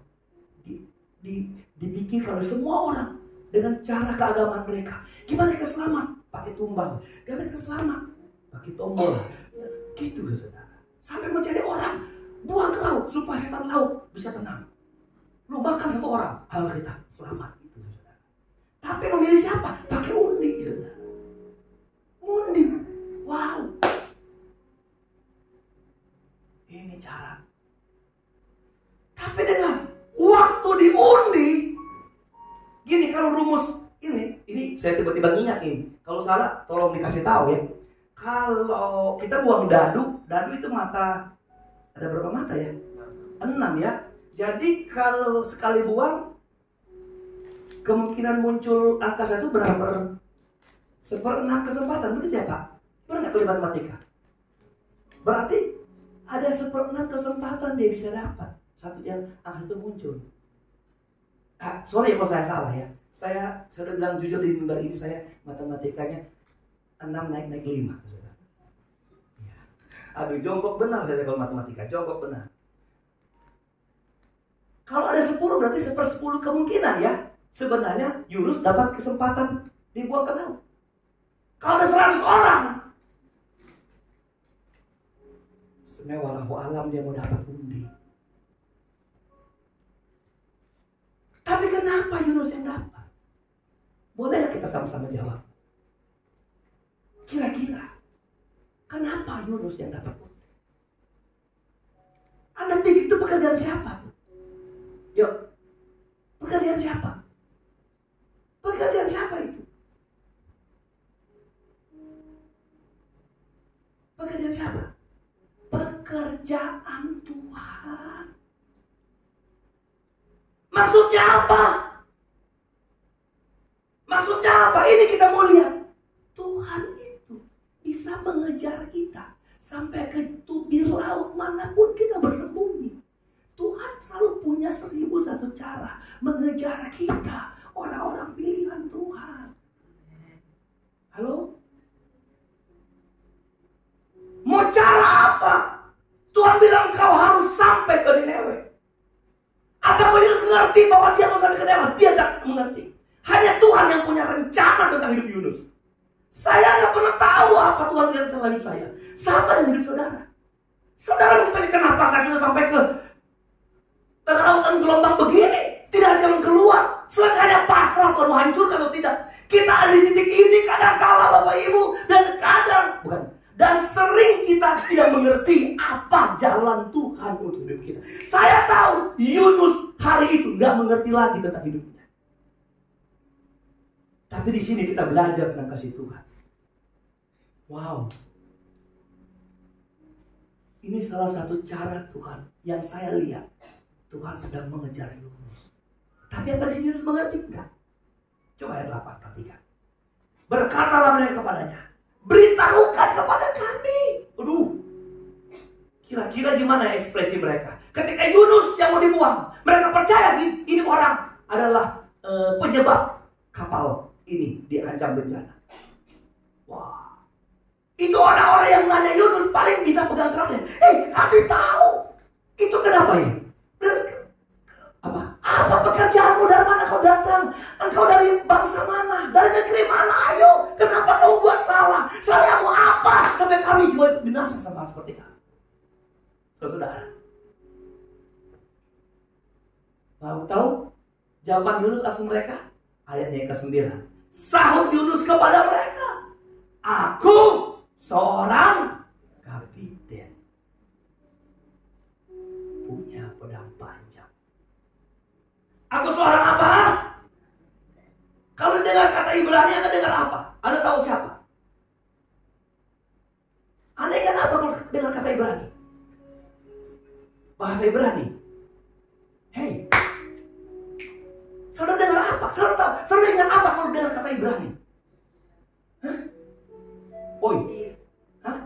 Dibikin oleh semua orang dengan cara keagamaan mereka. Gimana kita selamat? Pakai tumbal. Gimana kita selamat? Pakai tombol. Gitu saudara. Sampai mencari orang, buang ke laut supaya setan laut bisa tenang. Lu makan satu orang, hal kita selamat. Gitu saudara. Tapi memilih siapa? Pakai undi saudara. Undi. Wow. Ini cara. Tapi dengan waktu diundi, gini, kalau rumus ini saya tiba-tiba ingat nih. Kalau salah tolong dikasih tahu ya. Kalau kita buang dadu itu mata, ada berapa mata ya? 6 ya. Jadi kalau sekali buang, kemungkinan muncul angka 1 berapa? 1/6 kesempatan, begitu ya Pak? Pernah nggak kuliah matematika? Berarti ada 1/6 kesempatan dia bisa dapat satu yang angka itu muncul. Sorry kalau saya salah ya. Saya sudah bilang jujur di mimbar ini, saya matematikanya 6 naik 5. Ya. Aduh, jongkok benar saya kalau matematika, jongkok benar. Kalau ada 10 berarti 1/10 kemungkinan ya. Sebenarnya Yunus dapat kesempatan dibuang ke laut. Kalau ada 100 orang, sebenarnya walau alam dia mau dapat undi. Tapi kenapa Yunus yang dapat? Boleh kita sama-sama jawab? Kira-kira kenapa Yunus yang dapat undi? Anda pikir itu pekerjaan siapa tuh? Yuk, pekerjaan siapa? Pekerjaan siapa itu? Pekerjaan siapa? Pekerjaan Tuhan. Maksudnya apa? Maksudnya apa? Ini kita mau lihat. Tuhan itu bisa mengejar kita sampai ke tubir laut manapun kita bersembunyi. Tuhan selalu punya 1001 cara mengejar kita, orang-orang pilihan Tuhan. Halo? Mau cara apa? Tuhan bilang kau harus sampai ke Nineve. Apakah Yunus mengerti bahwa dia mau sampai ke Nineve? Dia tidak mengerti. Hanya Tuhan yang punya rencana tentang hidup Yunus. Saya nggak pernah tahu apa Tuhan lihat tentang hidup saya. Sama dengan hidup saudara. Saudara bertanya, kenapa saya sudah sampai ke tengah lautan gelombang begini? Tidak ada jalan keluar. Selekanya pasrah Tuhan mau hancurkan atau tidak. Kita ada di titik ini kadang kala Bapak Ibu. Dan sering kita tidak mengerti apa jalan Tuhan untuk hidup kita. Saya tahu Yunus hari itu nggak mengerti lagi tentang hidupnya. Tapi di sini kita belajar tentang kasih Tuhan. Wow. Ini salah satu cara Tuhan yang saya lihat. Tuhan sedang mengejar Yunus. Tapi apa di sini Yunus mengerti? Enggak. Coba ayat 8, perhatikan. Berkatalah mereka kepadanya, beritahukan kepada kami. Aduh. Kira-kira gimana ekspresi mereka? Ketika Yunus yang mau dibuang, mereka percaya ini orang adalah penyebab kapal ini diancam bencana. Wah. Itu orang-orang yang nanya Yunus paling bisa pegang kerasnya. Kasih tahu. Itu kenapa ya? Apa pekerjaanmu, dari mana kau datang? Engkau dari bangsa mana? Dari negeri mana? Ayo, kenapa kamu buat salah? Salahmu apa? Sampai kami juga binasa sama seperti kamu. Saudara, mau tahu? Jawaban Yunus atas mereka, ayatnya yang ke-9. Sahut Yunus kepada mereka, aku seorang kapiten, punya pedang panjang. Aku seorang apa? Kalau dengar kata Ibrani, Anda dengar apa? Anda tahu siapa? Anda ingat apa kalau dengar kata Ibrani? Bahasa Ibrani. Hei, saudara dengar apa? Saudara tahu? Saudara ingat apa kalau dengar kata Ibrani? Hah? Oi, hah?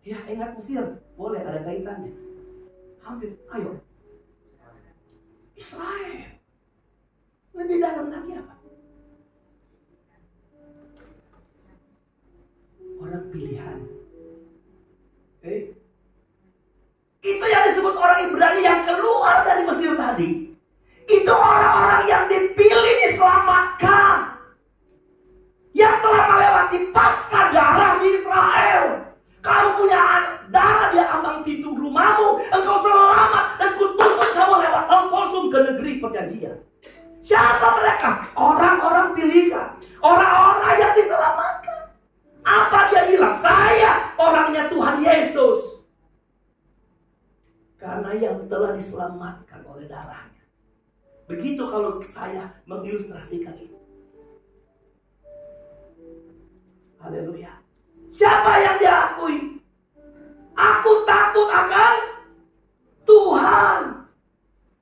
Ya, ingat Mesir. Boleh, ada kaitannya. Hampir, ayo. Israel. Lebih dalam lagi apa? Orang pilihan. Itu yang disebut orang Ibrani yang keluar dari Mesir tadi. Itu orang-orang yang dipilih diselamatkan, yang telah melewati pasca darah di Israel. Kamu punya darah di ambang pintu rumahmu, engkau selamat, dan kutuntut kamu lewat Al-Kulsum ke negeri perjanjian. Siapa mereka? Orang-orang pilihan, orang-orang yang diselamatkan. Apa dia bilang? Saya orangnya Tuhan Yesus. Karena yang telah diselamatkan oleh darahnya. Begitu kalau saya mengilustrasikan itu. Haleluya. Siapa yang dia akui? Aku takut akan Tuhan,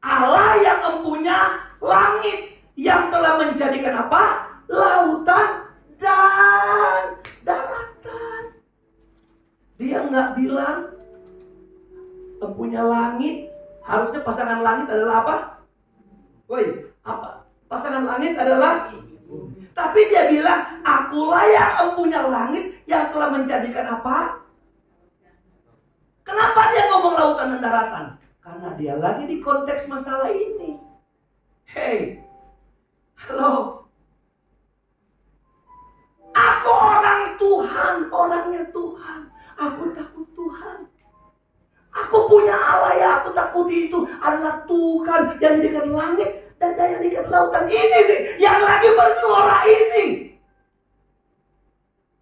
Allah yang mempunyai langit, yang telah menjadikan apa? Lautan dan daratan. Dia nggak bilang mempunyai langit. Harusnya pasangan langit adalah apa? Woi, apa? Pasangan langit adalah bumi. Tapi dia bilang, akulah yang mempunyai langit, yang telah menjadikan apa? Kenapa dia ngomong lautan dan daratan? Karena dia lagi di konteks masalah ini. Hei, halo. Aku orang Tuhan, orangnya Tuhan. Aku takut Tuhan. Aku punya Allah yang aku takuti, itu adalah Tuhan yang jadikan langit dan yang jadikan lautan ini nih, yang lagi bergelora ini.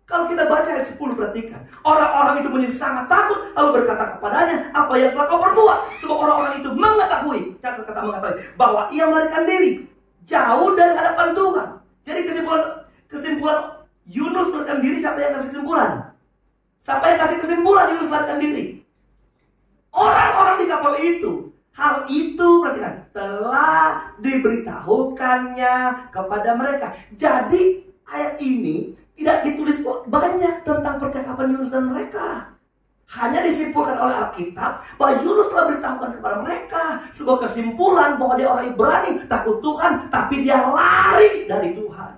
Kalau kita baca ayat 10, perhatikan. Orang-orang itu menjadi sangat takut, lalu berkata kepadanya, apa yang telah kau perbuat? Sebab orang-orang itu mengetahui, catat kata mengetahui, bahwa ia melarikan diri jauh dari hadapan Tuhan. Jadi kesimpulan Yunus melarikan diri, siapa yang kasih kesimpulan? Siapa yang kasih kesimpulan Yunus melarikan diri? Orang-orang di kapal itu. Hal itu, perhatikan, telah diberitahukannya kepada mereka. Jadi ayat ini tidak ditulis banyak tentang percakapan Yunus dan mereka. Hanya disimpulkan oleh Alkitab bahwa Yunus telah beritahukan kepada mereka sebuah kesimpulan bahwa dia orang Ibrani, takut Tuhan, tapi dia lari dari Tuhan.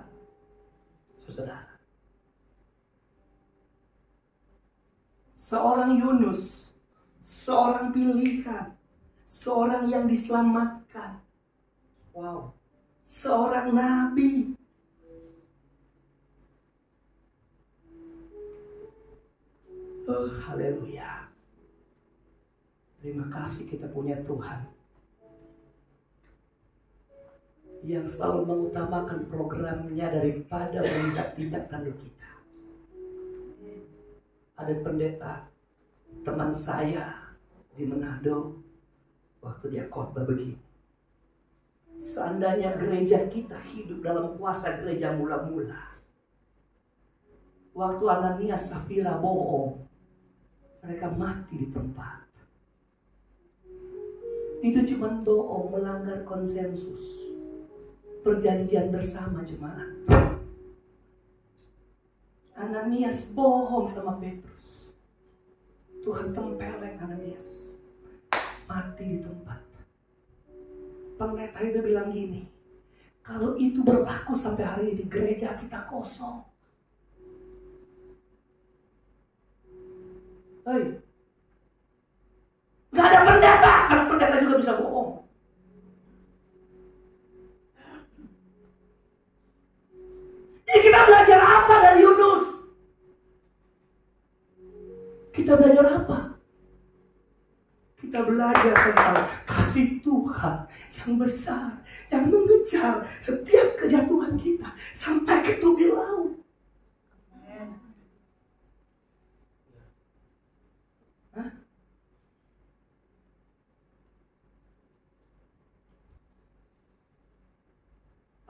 Saudara, seorang Yunus, seorang pilihan, seorang yang diselamatkan. Wow, seorang nabi. Oh, haleluya. Terima kasih kita punya Tuhan yang selalu mengutamakan programnya daripada melihat tindak tanduk kita. Ada pendeta, teman saya di Manado, waktu dia khotbah begini. Seandainya gereja kita hidup dalam kuasa gereja mula-mula, waktu Ananias Safira bohong, mereka mati di tempat. Itu cuma bohong, melanggar konsensus perjanjian bersama jemaat. Ananias bohong sama Petrus. Tuhan tempeleng Ananias, mati di tempat. Pendeta itu bilang gini, kalau itu berlaku sampai hari ini, gereja kita kosong. Hei, gak ada pendeta, karena pendeta juga bisa bohong. Jadi kita belajar apa dari Yunus? Kita belajar apa? Kita kita belajar tentang kasih Tuhan yang besar, yang mengejar setiap kejatuhan kita sampai ke tepi laut. Hah?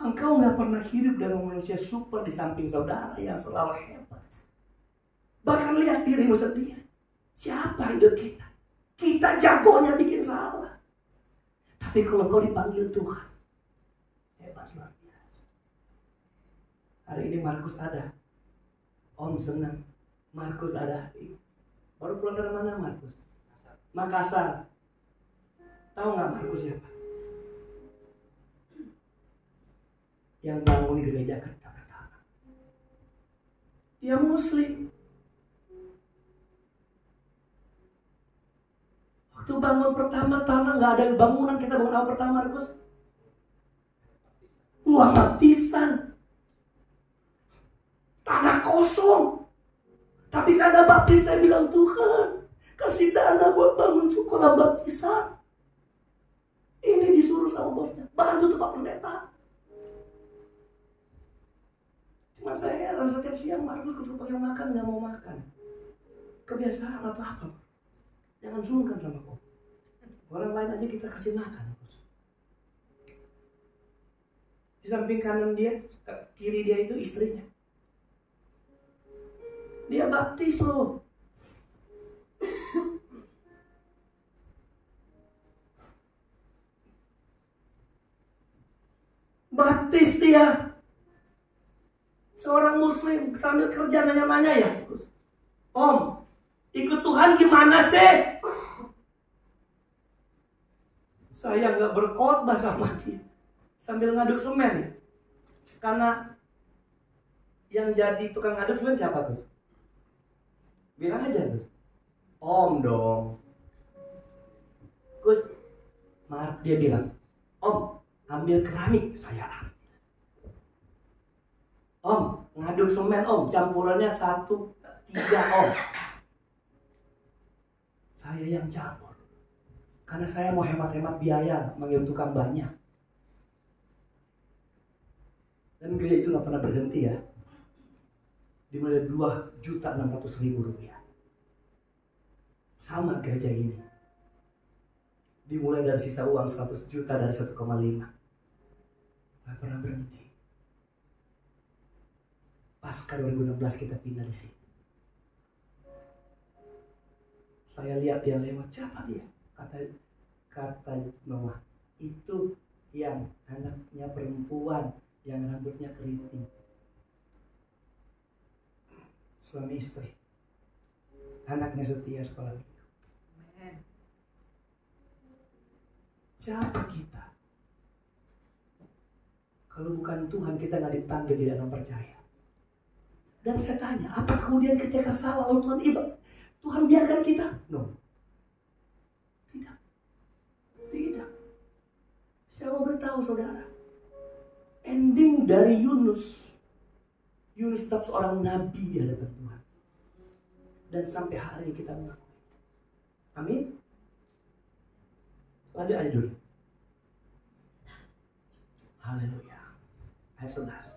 Engkau nggak pernah hidup dengan manusia super di samping saudara yang selalu hebat. Bahkan lihat dirimu sendiri. Siapa hidup kita? Kita jagonya bikin salah. Tapi kalau kau dipanggil Tuhan, hebat luar biasa. Hari ini Markus ada. Om senang. Markus ada hari ini. Baru pulang dari mana Markus? Makassar. Tahu nggak Markus siapa? Yang bangun gereja kita pertama. Dia Muslim. Waktu bangun pertama tanah nggak ada bangunan, kita bangun apa pertama Markus? Uang baptisan. Tanah kosong. Tapi ada baptis, saya bilang Tuhan kasih dana buat bangun sekolah baptisan. Ini disuruh sama bosnya, bantu tuh Pak Pendeta. Cuma saya heran setiap siang Markus kudu pakai makan, nggak mau makan. Kebiasaan atau apa? Jangan sungkan sama kau. Orang lain aja kita kasih makan. Di samping kanan dia, kiri dia itu istrinya. Dia baptis loh. Baptis dia. Seorang Muslim sambil kerja nanya-nanya ya. Om, ikut Tuhan gimana sih? Saya nggak berkhotbah sama dia. Sambil ngaduk semen ya. Karena yang jadi tukang ngaduk semen siapa Gus? Bilang aja Gus. Om dong. Gus, dia bilang, Om, ambil keramik. Saya ambil. Om, ngaduk semen Om, campurannya 1, 3 Om. Saya yang campur. Karena saya mau hemat-hemat biaya, manggil tukang banyak. Dan gereja itu gak pernah berhenti ya. Dimulai 2.600.000 rupiah. Sama gereja ini. Dimulai dari sisa uang 100 juta dari 1,5. Gak pernah berhenti. Pasca 2016 kita pindah di sini. Saya lihat dia lewat, siapa dia? Kata Noah, itu yang anaknya perempuan yang rambutnya keriting. Suami istri. Anaknya setia sekolah minggu. Siapa kita? Kalau bukan Tuhan kita nggak dipanggil jadi orang percaya. Dan saya tanya, apa kemudian ketika salah lalu Tuhan Tuhan biarkan kita? No. Tidak. Tidak. Saya mau beritahu saudara. Ending dari Yunus tetap seorang nabi di hadapan Tuhan. Dan sampai hari ini kita mengakui. Amin. Lanjut aja dulu. Haleluya. Ayat 11.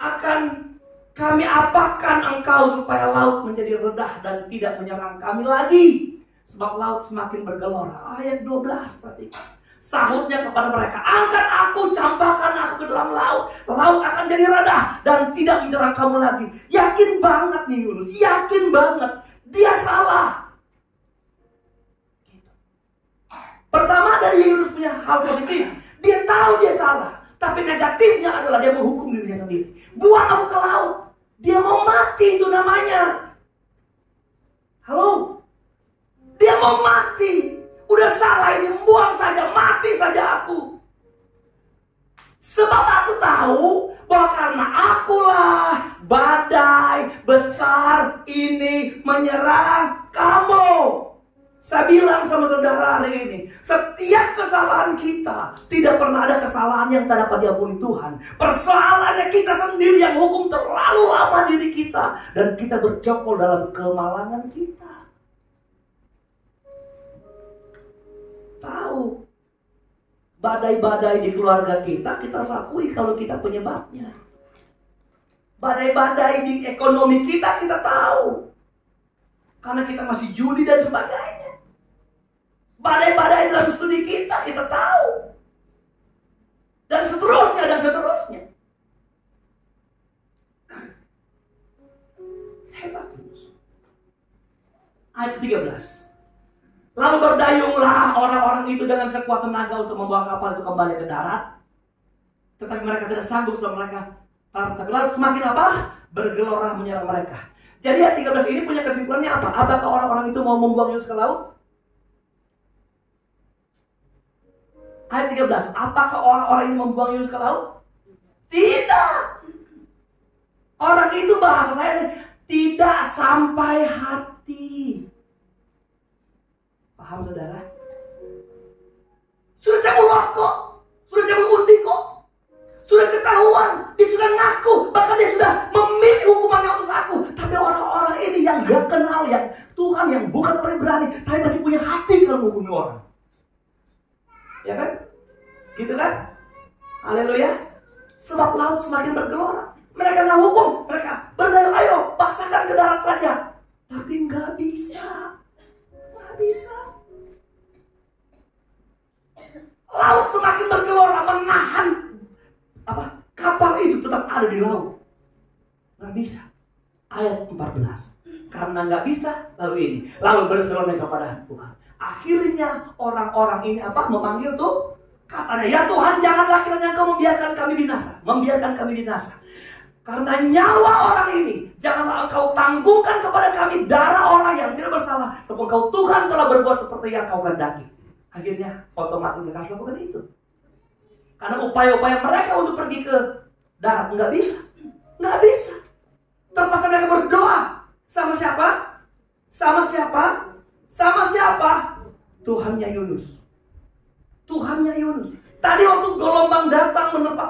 Akan kami apakan engkau supaya laut menjadi redah dan tidak menyerang kami lagi. Sebab laut semakin bergelora. Ayat 12 perhatikan. Sahutnya kepada mereka, angkat aku, campakkan aku ke dalam laut. Laut akan jadi redah dan tidak menyerang kamu lagi. Yakin banget nih Yunus, yakin banget. Dia salah. Gitu. Pertama dari Yunus punya hal positif. Dia tahu dia salah. Tapi negatifnya adalah dia menghukum dirinya sendiri. Buang aku ke laut. Dia mau mati, itu namanya. Halo? Dia mau mati. Udah salah ini, buang saja, mati saja aku. Sebab aku tahu bahwa karena akulah badai besar ini menyerang kamu. Saya bilang sama saudara hari ini, setiap kesalahan kita, tidak pernah ada kesalahan yang tak dapat diampuni Tuhan. Persoalannya kita sendiri yang hukum terlalu lama diri kita, dan kita bercokol dalam kemalangan kita. Tahu, badai-badai di keluarga kita harus akui kalau kita penyebabnya. Badai-badai di ekonomi kita tahu, karena kita masih judi dan sebagainya. Badai-badai dalam studi kita tahu. Dan seterusnya, dan seterusnya. Hebat. Ayat 13. Lalu berdayunglah orang-orang itu dengan sekuat tenaga untuk membawa kapal itu kembali ke darat. Tetapi mereka tidak sanggup setelah mereka. Tapi lalu semakin apa? Bergelora menyerang mereka. Jadi ayat 13 ini punya kesimpulannya apa? Apakah orang-orang itu mau membuang Yunus ke laut? Ayat 13, apakah orang-orang ini membuang Yunus ke laut? Tidak. Orang itu bahasa saya tidak sampai hati. Paham saudara? Sudah cabul kok. Sudah cabul undi kok. Sudah ketahuan. Dia sudah ngaku. Bahkan dia sudah memilih hukumannya untuk aku. Tapi orang-orang ini yang gak kenal yang Tuhan, yang bukan orang berani, tapi masih punya hati kalau menghukumi orang. Ya kan? Gitu kan? Haleluya. Sebab laut semakin bergelora. Mereka gak hukum. Mereka berdaya, ayo paksakan ke darat saja. Tapi gak bisa. Gak bisa. Laut semakin bergelora menahan kapal itu tetap ada di laut. Gak bisa. Ayat 14. Karena gak bisa, lalu ini. Lalu berseru mereka kepada Tuhan. Akhirnya orang-orang ini memanggil tuh katanya, ya Tuhan, janganlah kiranya Engkau membiarkan kami binasa. Membiarkan kami binasa. Karena nyawa orang ini, janganlah Engkau tanggungkan kepada kami darah orang yang tidak bersalah. Sebab Engkau Tuhan telah berbuat seperti yang Kau kehendaki. Akhirnya otomatis mereka lakukan itu. Karena upaya-upaya mereka untuk pergi ke darat nggak bisa. Nggak bisa. Terpaksa mereka berdoa. Sama siapa? Sama siapa? Sama siapa? Tuhannya Yunus. Tuhannya Yunus. Tadi waktu gelombang datang menerpa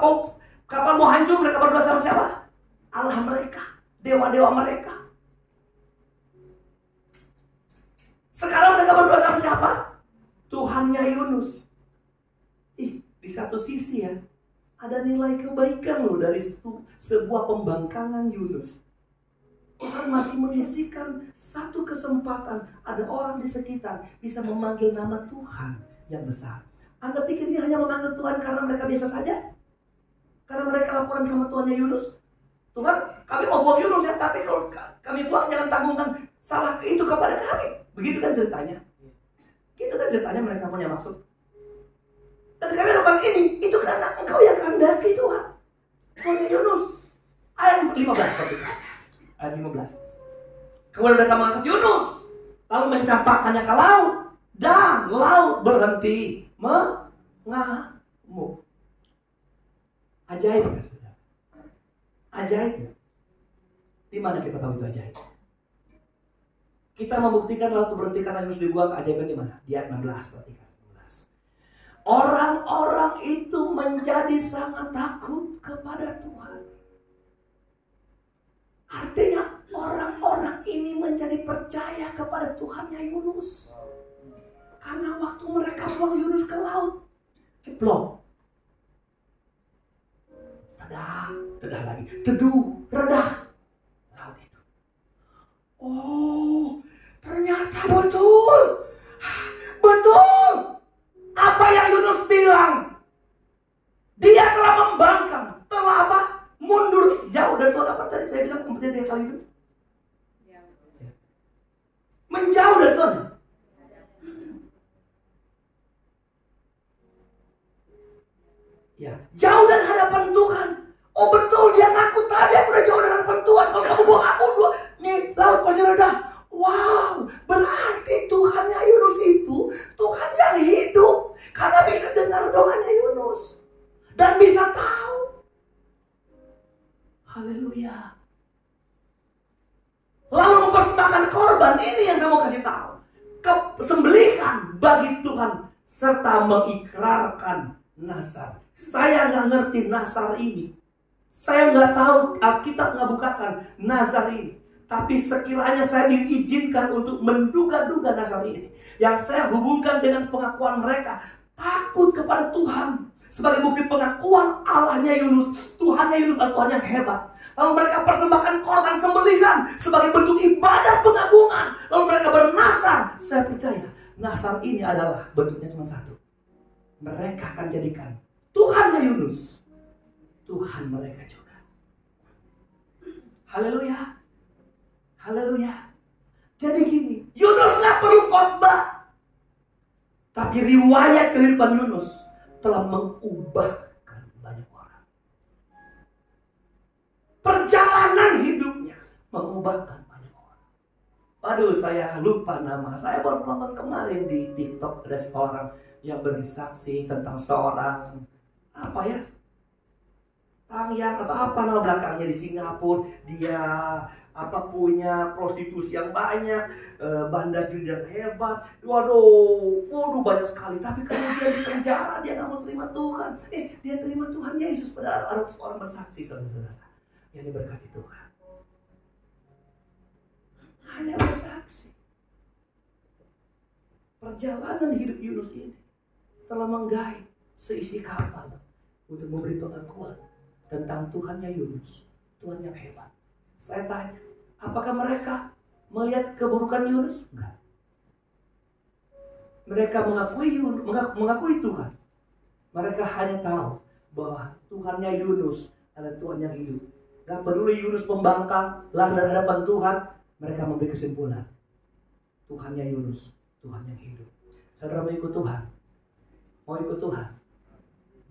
kapal mau hancur, mereka berdoa sama siapa? Allah mereka, dewa-dewa mereka. Sekarang mereka berdoa sama siapa? Tuhannya Yunus. Di satu sisi ya, ada nilai kebaikan loh dari sebuah pembangkangan Yunus. Tuhan masih menyisihkan satu kesempatan, ada orang di sekitar bisa memanggil nama Tuhan yang besar. Anda pikir dia hanya memanggil Tuhan karena mereka biasa saja? Karena mereka laporan sama Tuhannya Yunus. Tuhan, kami mau buang Yunus ya, tapi kalau kami buang jangan tanggungkan salah itu kepada kami. Begitu kan ceritanya. Gitu kan ceritanya, mereka punya maksud. Dan kami lakukan ini, itu karena Engkau yang kehendaki Tuhan. Tuhannya Yunus. Ayat 15 ketika. Ayat 15. Kemudian mereka mengangkat Yunus, lalu mencampakkannya ke laut, dan laut berhenti mengamuk. Ajaib ya saudara? Ajaib ya? Di mana kita tahu itu ajaib? Kita membuktikan laut berhenti karena Yunus dibuang. Keajaiban di mana? Di ayat 16 perhatikan. Orang-orang itu menjadi sangat takut kepada Tuhan. Artinya orang-orang ini menjadi percaya kepada Tuhannya Yunus. Karena waktu mereka buang Yunus ke laut, ceplok. Tedah lagi, teduh, reda laut itu. Oh, ternyata betul. Apa yang Yunus bilang? Dia telah membangkang, telah apa? Mundur jauh dari Tuhan. Apa tadi saya bilang kompeten kali itu? Menjauh dari Tuhan. Ya, jauh dari hadapan Tuhan. Oh betul, dia ngaku tadi aku udah jauh dari hadapan Tuhan. Kalau kamu buang aku nih laut pasti reda. Wow, berarti Tuhannya Yunus itu Tuhan yang hidup. Karena bisa dengar doanya Yunus. Dan bisa tahu. Haleluya. Lalu mempersembahkan korban. Ini yang saya mau kasih tahu. sembelihan bagi Tuhan serta mengikrarkan nasar. Saya nggak ngerti nasar ini. Saya nggak tahu, Alkitab nggak bukakan nasar ini. Tapi sekiranya saya diizinkan untuk menduga-duga nasar ini, yang saya hubungkan dengan pengakuan mereka takut kepada Tuhan. Sebagai bukti pengakuan Allahnya Yunus, Tuhannya Yunus adalah Tuhan yang hebat. Lalu mereka persembahkan korban sembelihan sebagai bentuk ibadah pengagungan. Lalu mereka bernasar. Saya percaya nasar ini adalah bentuknya cuma satu. Mereka akan jadikan Tuhannya Yunus Tuhan mereka juga. Haleluya. Haleluya. Jadi gini, Yunus gak perlu khotbah, tapi riwayat kehidupan Yunus telah mengubahkan banyak orang. Perjalanan hidupnya mengubahkan banyak orang. Waduh, saya lupa nama. Saya baru nonton kemarin di TikTok, ada seorang yang bersaksi tentang seorang Tangyang atau apa nama belakangnya di Singapura. Dia punya prostitusi yang banyak, bandar judi yang hebat. Waduh banyak sekali. Tapi kemudian di penjara dia nggak mau terima Tuhan. Dia terima Tuhan Yesus. Pada ada seorang bersaksi, saudara-saudara, yang diberkati Tuhan. Hanya bersaksi. Perjalanan hidup Yunus ini telah menggait seisi kapal untuk memberi pengakuan tentang Tuhannya Yunus, Tuhan yang hebat. Saya tanya, apakah mereka melihat keburukan Yunus? Enggak. Mereka mengakui Tuhan. Mereka hanya tahu bahwa Tuhannya Yunus adalah Tuhan yang hidup. Gak peduli Yunus membangkang, lari dari hadapan Tuhan, mereka memberi kesimpulan, Tuhannya Yunus, Tuhan yang hidup. Saudara mau ikut Tuhan? Mau ikut Tuhan?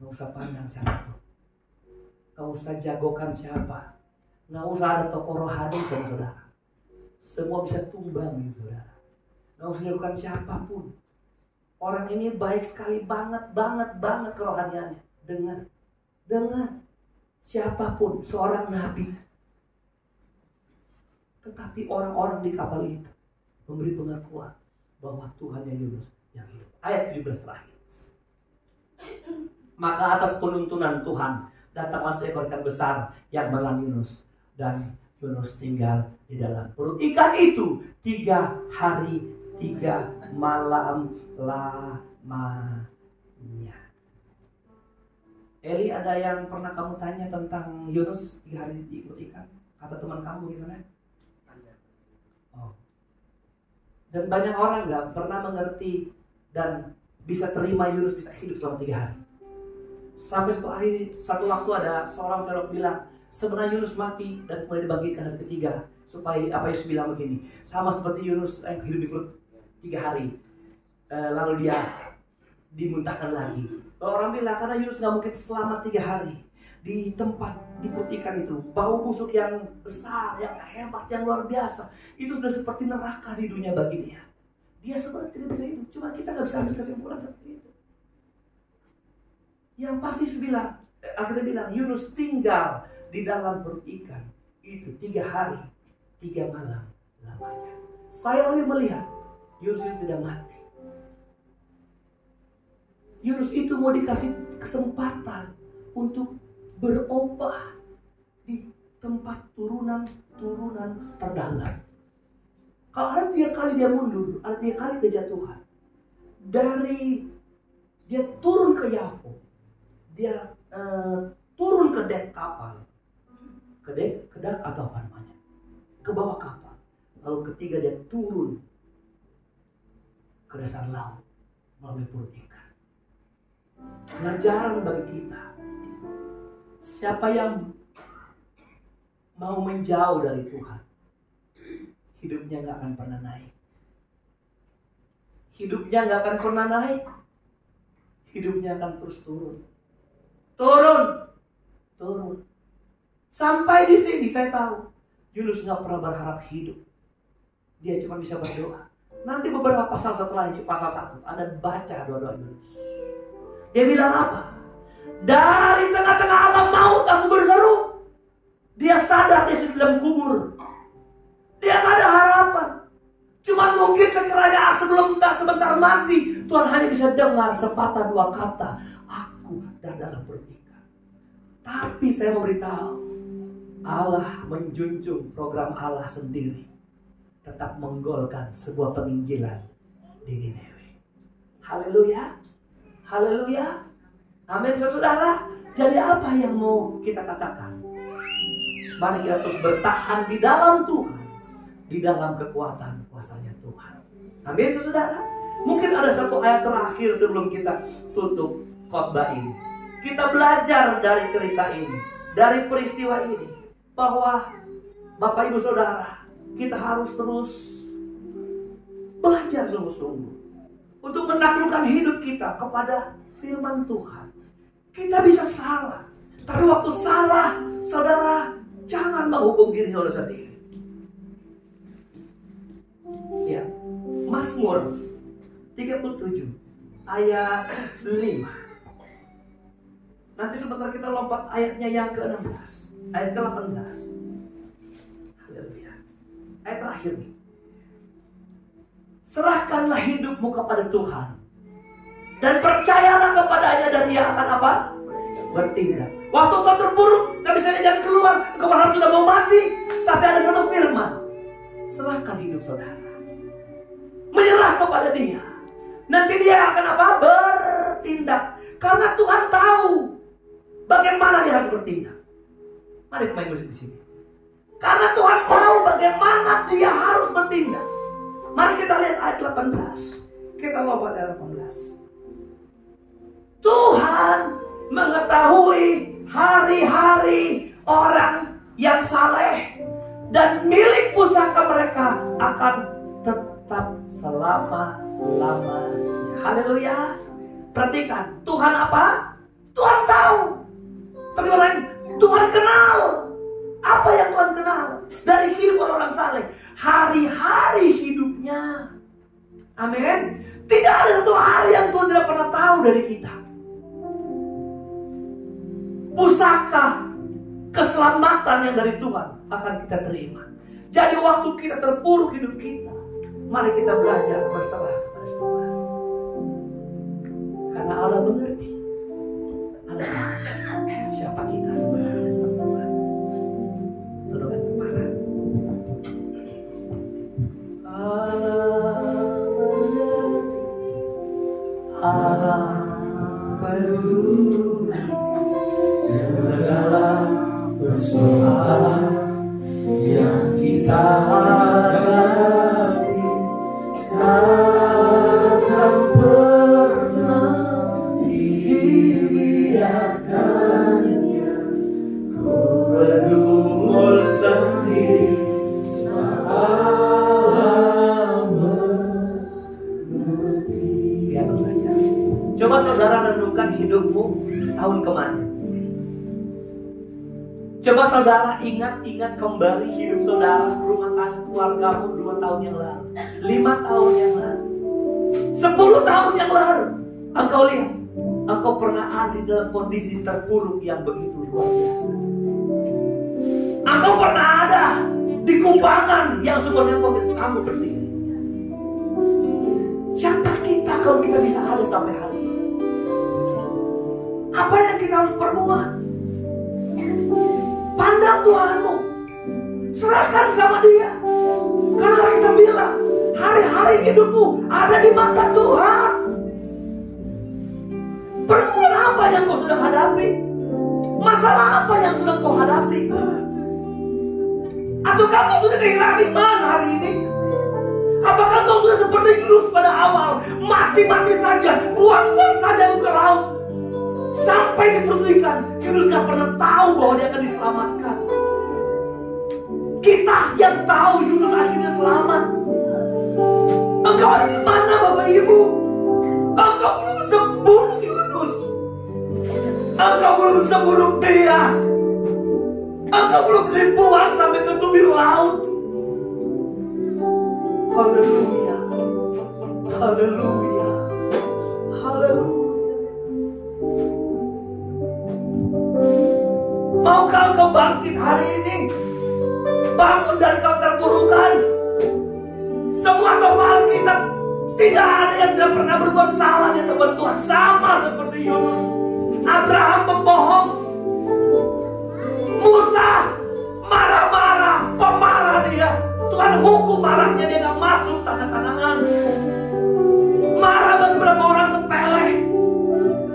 Nggak usah pandang siapapun. Nggak usah jagokan siapa. Nggak usah ada tokoh rohani, saudara. Semua bisa tumbang nih, saudara. Nggak usah jagokan siapapun. Orang ini baik sekali, banget kerohaniannya. Dengar. Siapapun, seorang nabi. Tetapi orang-orang di kapal itu memberi pengakuan bahwa Tuhannya Yunus yang hidup. Ayat 17 terakhir. Maka atas penuntunan Tuhan datanglah seekor ikan besar yang menelan Yunus, dan Yunus tinggal di dalam perut ikan itu 3 hari 3 malam lamanya. Eli, ada yang pernah kamu tanya tentang Yunus 3 hari di perut ikan? Kata teman kamu gimana? Oh. Dan banyak orang gak pernah mengerti dan bisa terima Yunus bisa hidup selama 3 hari. Sampai satu waktu ada seorang teolog bilang, sebenarnya Yunus mati dan kemudian dibangkitkan hari ketiga. Supaya Yesus bilang begini, sama seperti Yunus yang hidup di perut 3 hari, lalu dia dimuntahkan lagi. Lalu orang bilang, karena Yunus gak mungkin selama 3 hari di tempat di perut ikan itu, bau busuk yang besar, yang hebat, yang luar biasa, itu sudah seperti neraka di dunia bagi dia. Dia sebenarnya tidak bisa hidup, cuma kita gak bisa ambil kesimpulan seperti itu. Yang pasti akhirnya bilang Yunus tinggal di dalam perut ikan itu 3 hari 3 malam lamanya. Saya lebih melihat Yunus itu tidak mati. Yunus itu mau dikasih kesempatan untuk berubah di tempat turunan terdalam. Kalau ada 3 kali dia mundur, ada 3 kali kejatuhan. Dari dia turun ke Yafo, dia turun ke dek kapal, ke dek atau apa namanya, ke bawah kapal. Lalu ketiga dia turun ke dasar laut melalui perut ikan. Pelajaran bagi kita, siapa yang mau menjauh dari Tuhan, hidupnya gak akan pernah naik. Hidupnya gak akan pernah naik. Hidupnya akan terus turun. Sampai di sini saya tahu Yunus gak pernah berharap hidup. Dia cuma bisa berdoa. Nanti beberapa pasal setelah ini, pasal 1, Anda baca doa-doa Yunus. Dia bilang apa? Dari tengah-tengah alam maut aku berseru. Dia sadar dia sudah dalam kubur. Dia gak ada harapan. Cuma mungkin sekiranya sebelum sesaat sebentar mati, Tuhan hanya bisa dengar sepatah dua kata, aku dalam perut ikan. Tapi saya memberitahu, Allah menjunjung program Allah sendiri, tetap menggolkan sebuah penginjilan di Nineve. Haleluya, haleluya, amin saudara. Jadi apa yang mau kita katakan? Mari kita terus bertahan di dalam Tuhan, di dalam kekuatan kuasanya Tuhan. Amin saudara. Mungkin ada satu ayat terakhir sebelum kita tutup khotbah ini. Kita belajar dari cerita ini, dari peristiwa ini, bahwa Bapak Ibu Saudara, kita harus terus belajar sungguh-sungguh untuk menaklukkan hidup kita kepada firman Tuhan. Kita bisa salah, tapi waktu salah, saudara, jangan menghukum diri saudara sendiri. Ya, Mazmur 37 ayat 5. Nanti sebentar kita lompat ayatnya yang ke-16, ayat ke-18. Haleluya. Ayat terakhir nih. Serahkanlah hidupmu kepada Tuhan dan percayalah kepadanya, dan Dia akan apa? Bertindak. Waktu kau terpuruk, gak bisa jalan keluar, kau berharap sudah mau mati, tapi ada satu firman, serahkan hidup saudara, menyerah kepada Dia. Nanti Dia akan apa? Bertindak. Karena Tuhan tahu bagaimana Dia harus bertindak. Mari pemain musik di sini. Karena Tuhan tahu bagaimana Dia harus bertindak. Mari kita lihat ayat 18. Kita lompat ayat 18. Tuhan mengetahui hari-hari orang yang saleh, dan milik pusaka mereka akan tetap selama-lamanya. Haleluya. Perhatikan, Tuhan apa? Tuhan tahu. Terima lain, Tuhan kenal. Apa yang Tuhan kenal dari hidup orang-orang saleh? Hari-hari hidupnya. Amin. Tidak ada satu hari yang Tuhan tidak pernah tahu dari kita. Pusaka keselamatan yang dari Tuhan akan kita terima. Jadi waktu kita terpuruk hidup kita, mari kita belajar berserah kepada Tuhan. Karena Allah mengerti. Allah tahu siapa kita sebenarnya dalam Tuhan. Tundukkan kepala. Allah mengerti. Allah peduli segala persoalan yang kita hadapi. Takkan pernah dibiarkannya. Ku bergumul sendiri, sebab Allah mengerti. Biar saja. Coba saudara renungkan hidupmu tahun kemarin. Coba saudara ingat kembali hidup saudara, rumah tangga keluargamu 2 tahun yang lalu, 5 tahun yang lalu, 10 tahun yang lalu. Engkau lihat, engkau pernah ada dalam kondisi terpuruk yang begitu luar biasa. Engkau pernah ada di kubangan yang sebenarnya kau bersama berdiri. Siapa kita kalau kita bisa ada sampai hari ini? Apa yang kita harus perbuat? Pandang Tuhanmu, serahkan sama Dia. Karena kita bilang, hari-hari hidupmu ada di mata Tuhan. Pergumulan apa yang kau sedang hadapi? Masalah apa yang sedang kau hadapi? Atau kamu sudah kehilangan iman hari ini? Apakah kau sudah seperti Yunus pada awal, mati-mati saja, buang-buang saja ke laut? Sampai diperlukan, Yunus gak pernah tahu bahwa dia akan diselamatkan. Kita yang tahu Yunus akhirnya selamat. Engkau ada di mana Bapak Ibu? Engkau belum seburuk Yunus. Engkau belum seburuk dia. Engkau belum dibuang sampai ke tubir laut. Haleluya. Haleluya. Haleluya. Maukah engkau bangkit hari ini? Bangun dari keterpurukan. Semua tokoh Alkitab Tidak ada yang tidak pernah berbuat salah di hadapan Tuhan. Sama seperti Yunus. Abraham pembohong. Musa marah-marah, pemarah dia. Tuhan hukum marahnya, dia gak masuk tanah Kanaan. Marah bagi beberapa orang sepele,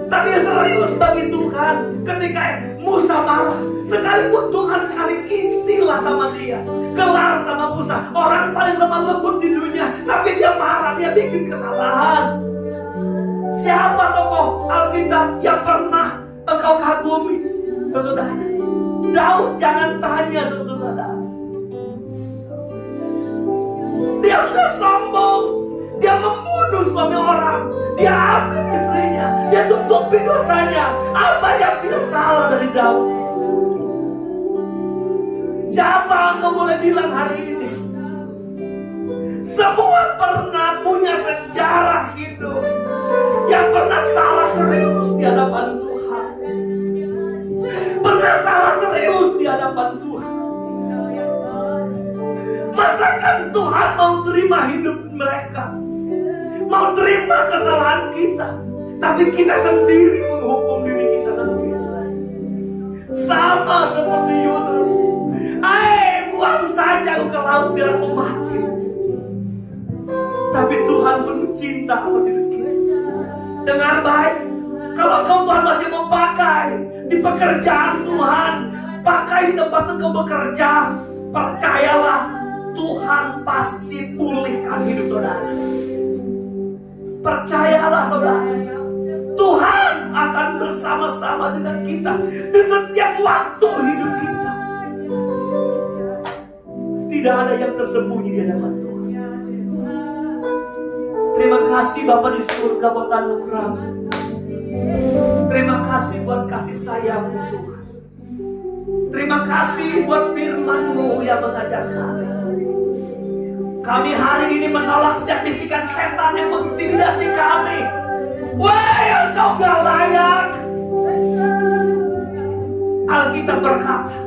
tapi yang serius bagi Tuhan. Ketika Musa marah, sekalipun Tuhan kasih istilah sama dia, gelar sama Musa, orang paling lemah lembut di dunia, tapi dia marah, dia bikin kesalahan. Siapa tokoh Alkitab yang pernah engkau kagumi, saudara? Daud, jangan tanya, saudara. Dia sudah sombong, dia membunuh suami orang, dia ambil istrinya, dia tutupi dosanya. Apa yang tidak salah dari Daud? Siapa engkau boleh bilang hari ini? Semua pernah punya sejarah hidup yang pernah salah serius di hadapan Tuhan. Pernah salah serius di hadapan Tuhan. Masakan Tuhan mau terima hidup mereka, mau terima kesalahan kita, tapi kita sendiri menghukum diri kita sendiri. Sama seperti Yunus. Buang saja aku ke laut biar aku mati. Tapi Tuhan penuh cinta atas hidup kita. Dengar baik, kalau Tuhan masih mau pakai di pekerjaan Tuhan, pakai di tempat engkau bekerja, percayalah, Tuhan pasti pulihkan hidup saudara. Percayalah saudara, Tuhan akan bersama-sama dengan kita di setiap waktu hidup kita. Tidak ada yang tersembunyi di hadapan Tuhan. Terima kasih Bapa di surga buat anugerah-Mu. Terima kasih buat kasih sayang-Mu Tuhan. Terima kasih buat firman-Mu yang mengajar kami. Kami hari ini menolak setiap bisikan setan yang mengintimidasi kami. Wah, engkau gak layak. Alkitab berkata,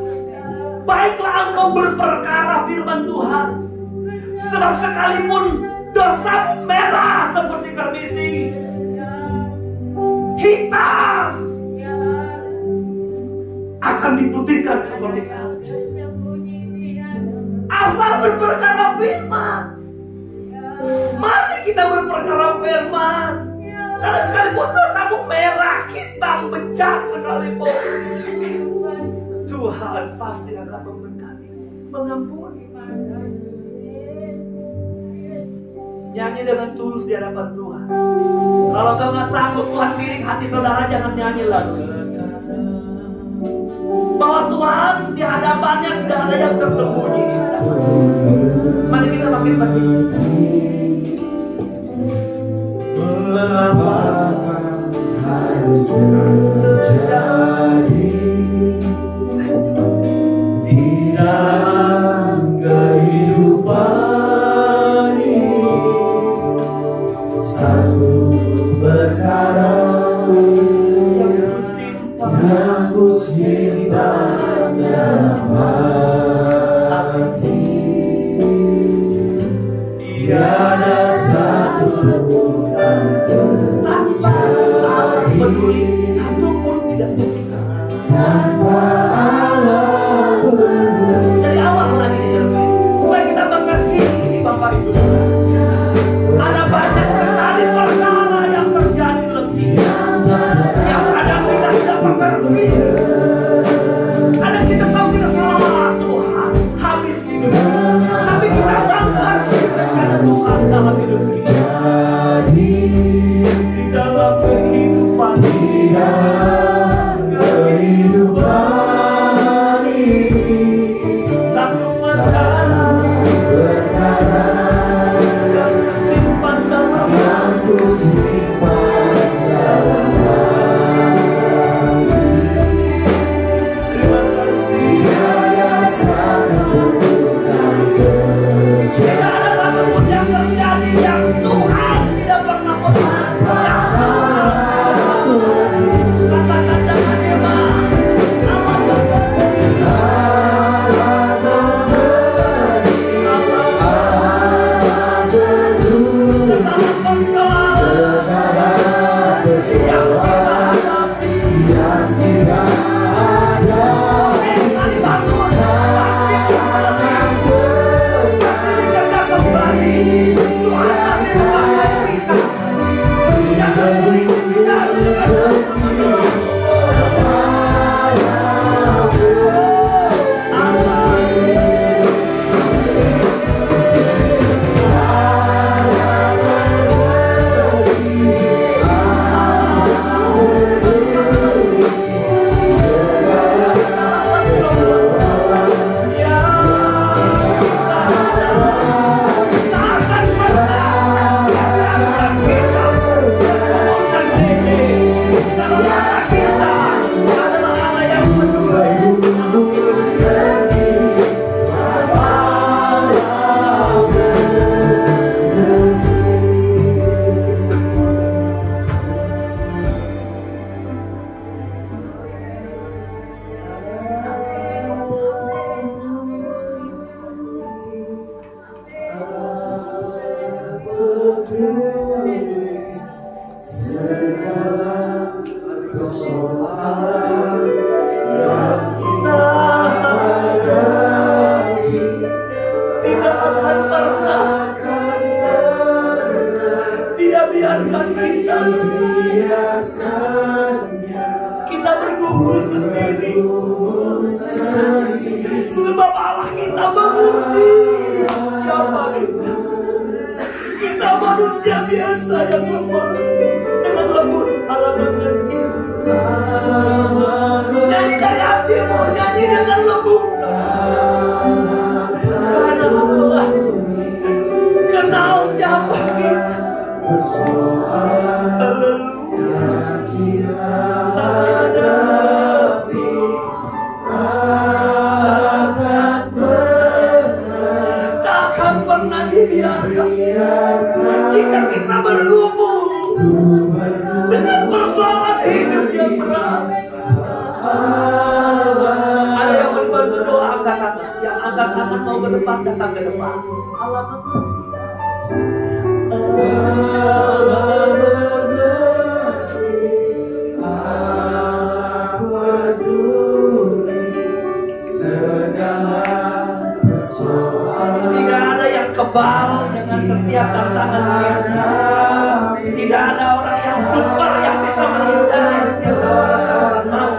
baiklah engkau berperkara firman Tuhan, sebab sekalipun dosamu merah seperti karmisi, hitam akan diputihkan seperti salju. Asal berperkara firman. Mari kita berperkara firman. Karena sekalipun dosamu merah, hitam, bejat sekalipun, Tuhan pasti akan memberkati, mengampuni. Nyanyi dengan tulus di hadapan Tuhan. Kalau kau gak sanggup, Tuhan pilih hati saudara, jangan nyanyi lagu ini. Bahwa Tuhan di hadapannya tidak ada yang tersembunyi di hadapan. Mari kita makin berdiri. Mengapa harus terjadi di dalam kehidupan ini? Satu perkara yang ku simpan dalam hati, tiada satu pun yang terjadi. Sebab Allah kita mengerti siapa kita. Kita manusia biasa yang lemah. Dengan lembut Allah mengerti. Nyanyi dari hatimu, nyanyi dengan lembut. Karena Allah kenal siapa kita. Haleluya. Kita hadapi takkan pernah dibiarkan. Jika kita bergumul dengan persoalan hidup yang berat. Ada yang mau dibantu doa, angkat tangan. Yang angkat tangan mau ke depan, datang ke depan. Allah mengerti. Allah mengerti. Aku peduli segala persoalan. Tidak ada yang kebal dengan setiap tantangan kita. Tidak ada orang yang super yang bisa menghindari setiap orang mau.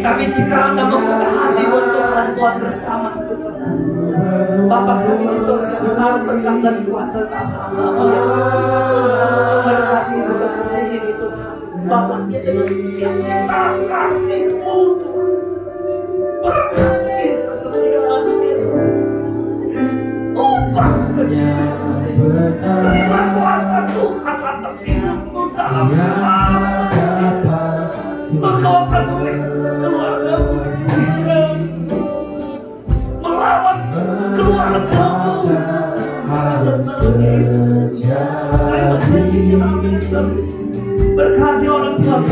Tapi jika Anda membuka hati buat Tuhan, Tuhan bersama. Bapa kami di surga, berkat dan kuasa Tuhan. Berkati bukan kasih ini Tuhan. Bapa dia dengan cinta kasih-Mu Tuhan. Berkati kesetiaan-Mu. Ubahnya. Terima kuasa Tuhan atas hidupmu dalam nama Yesus. Engkau akan boleh keluargamu diberikan melawan keluargamu. Terima janji amin. Berkati orang tua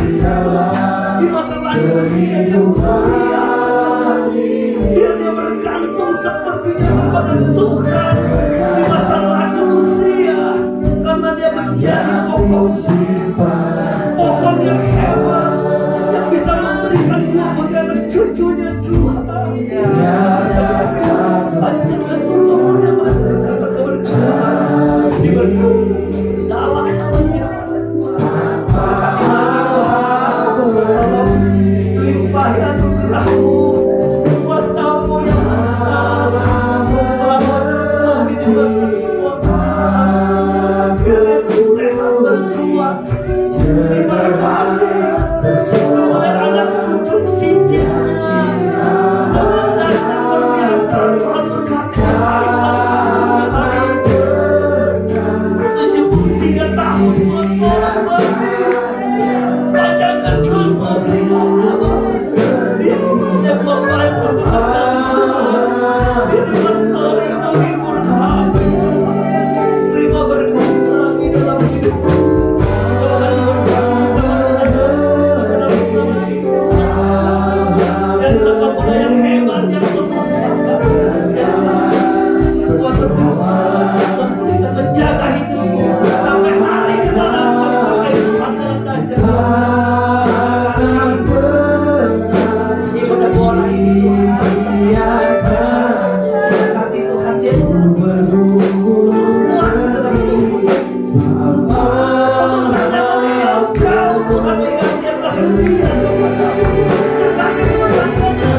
di masa lanjut usianya usia. Biar dia bergantung sepenuhnya kepada Tuhan di masa lanjut usia, karena dia menjadi pohon yang hebat yang bisa memberikan buah bagi anak cucunya Tuhan. Panjangkan umurnya, berkata keberkahan diberkati dalam nama Yesus. Limpahi anugerah-Mu, kuasa-Mu yang besar, melawan semua bebas semua. Biar itu sehat dan kuat, diberkati dengan anak cucu cicitnya, dengan dasar berbiasa Tuhan berkati hari 73 tahun Tuhan beri. Panjangkan terus usianya, dia yang membantu pekerjaan, dia dilestari menghibur hati. Terima berkat lagi dalam hidupmu. Tuhan berkati bersama dengan Yesus. Dan apapun yang hebat yang memuaskan, Tuhan berdoa, Tuhan berikan menjaga hidup sampai hari di mana Tuhan Tuhan dalam dahsyat. Ibu dan boleh berkati Tuhan, dia jangan berkuasa dalam hidup. Urusannya beliau kau Tuhan, berikan dia telah setia kepada kami. Berkati rumah tangganya,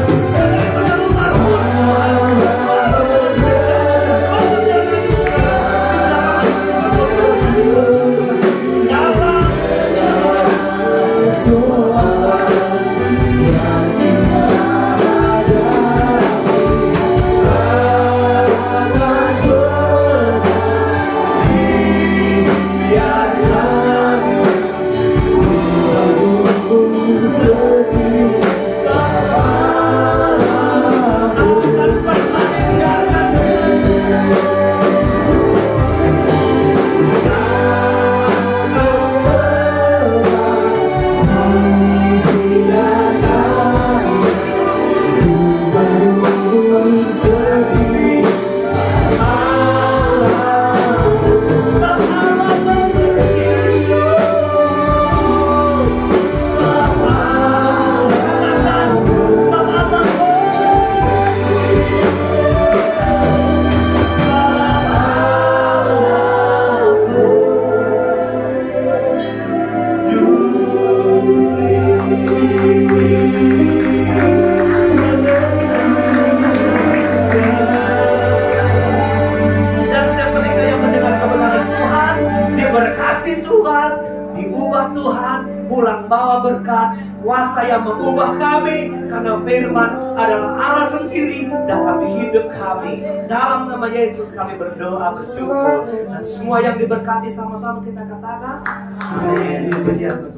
berkat, kuasa yang mengubah kami, karena firman adalah Allah sendiri dalam hidup kami. Dalam nama Yesus kami berdoa bersyukur, dan semua yang diberkati sama-sama kita katakan amin. Puji Tuhan.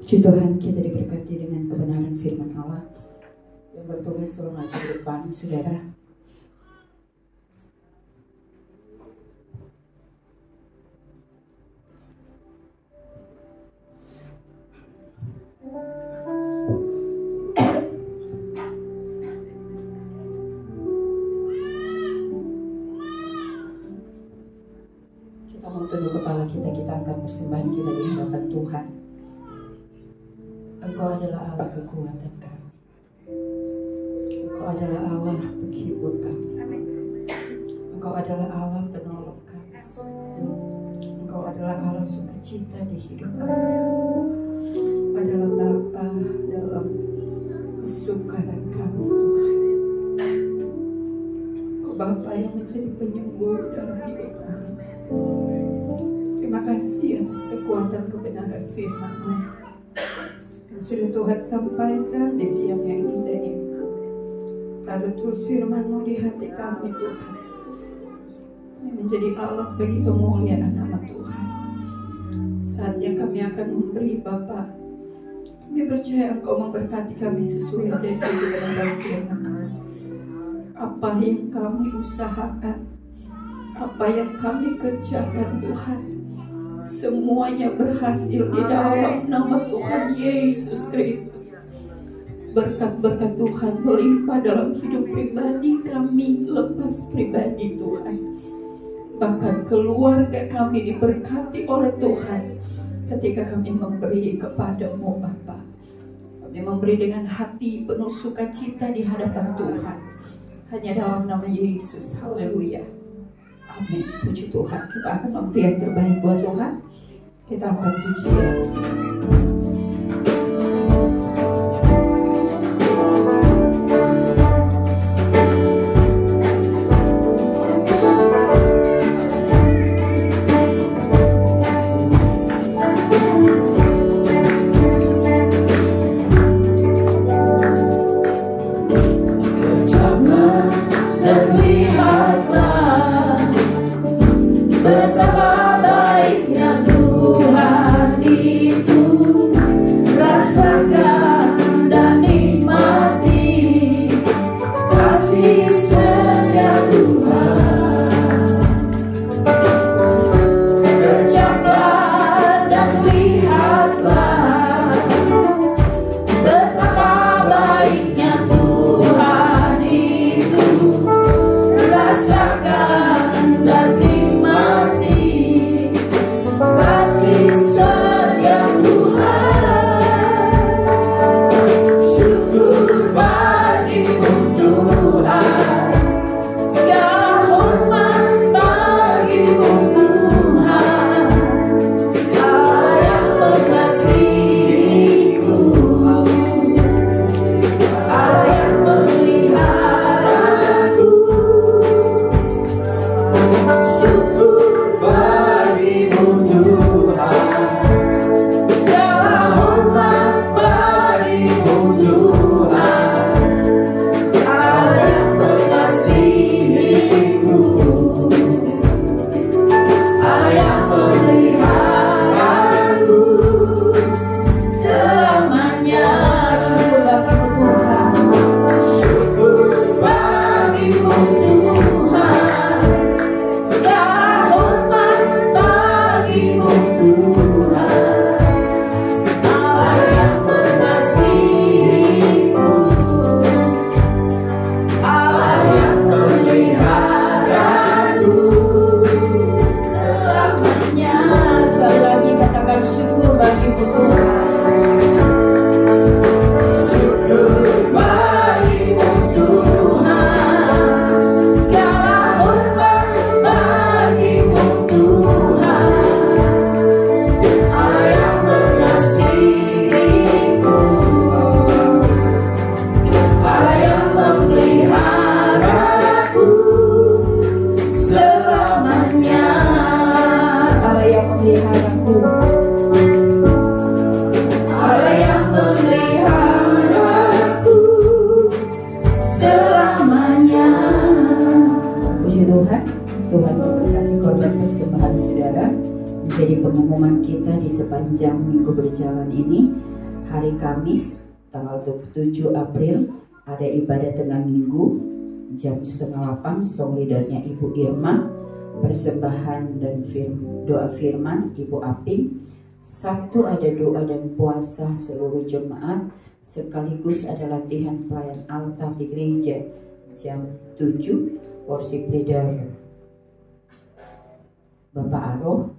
Puji Tuhan, kita diberkati dengan kebenaran firman Allah. Yang bertugas tolong maju ke depan, saudara. Kita mau tunduk kepala kita angkat persembahan kita di hadapan Tuhan. Engkau adalah Allah kekuatan kami. Engkau adalah Allah penghibur kami. Engkau adalah Allah penolong kami. Engkau adalah Allah sukacita di hidup kami. Engkau adalah Bapa dalam kesukaran kami, Tuhan. Engkau Bapa yang menjadi penyembuh dalam hidup kami. Terima kasih atas kekuatan kebenaran firman-Mu yang sudah Tuhan sampaikan di siang yang indah ini. Taruh terus firman-Mu di hati kami, Tuhan. Kami menjadi alat bagi kemuliaan nama Tuhan. Saatnya kami akan memberi, Bapa. Kami percaya Engkau memberkati kami sesuai janji kebenaran firman-Mu. Apa yang kami usahakan, apa yang kami kerjakan, Tuhan, semuanya berhasil di dalam nama Tuhan Yesus Kristus. Berkat-berkat Tuhan melimpah dalam hidup pribadi kami, lepas pribadi Tuhan. Bahkan keluarga kami diberkati oleh Tuhan ketika kami memberi kepada-Mu, Bapa. Kami memberi dengan hati penuh sukacita di hadapan Tuhan. Hanya dalam nama Yesus. Haleluya. Amin. Puji Tuhan. Kita akan memberi yang terbaik buat Tuhan. Kita akan pujian. selamanya. Puji Tuhan, Tuhan memberkati korban persembahan saudara menjadi pengumuman kita di sepanjang minggu berjalan ini. Hari Kamis tanggal 27 April ada ibadah tengah minggu jam 7:30, song leadernya Ibu Irma, persembahan dan doa firman Ibu Aping. Sabtu ada doa dan puasa seluruh jemaat, sekaligus ada latihan pelayan altar di gereja jam 7, worship leader Bapak Aroh,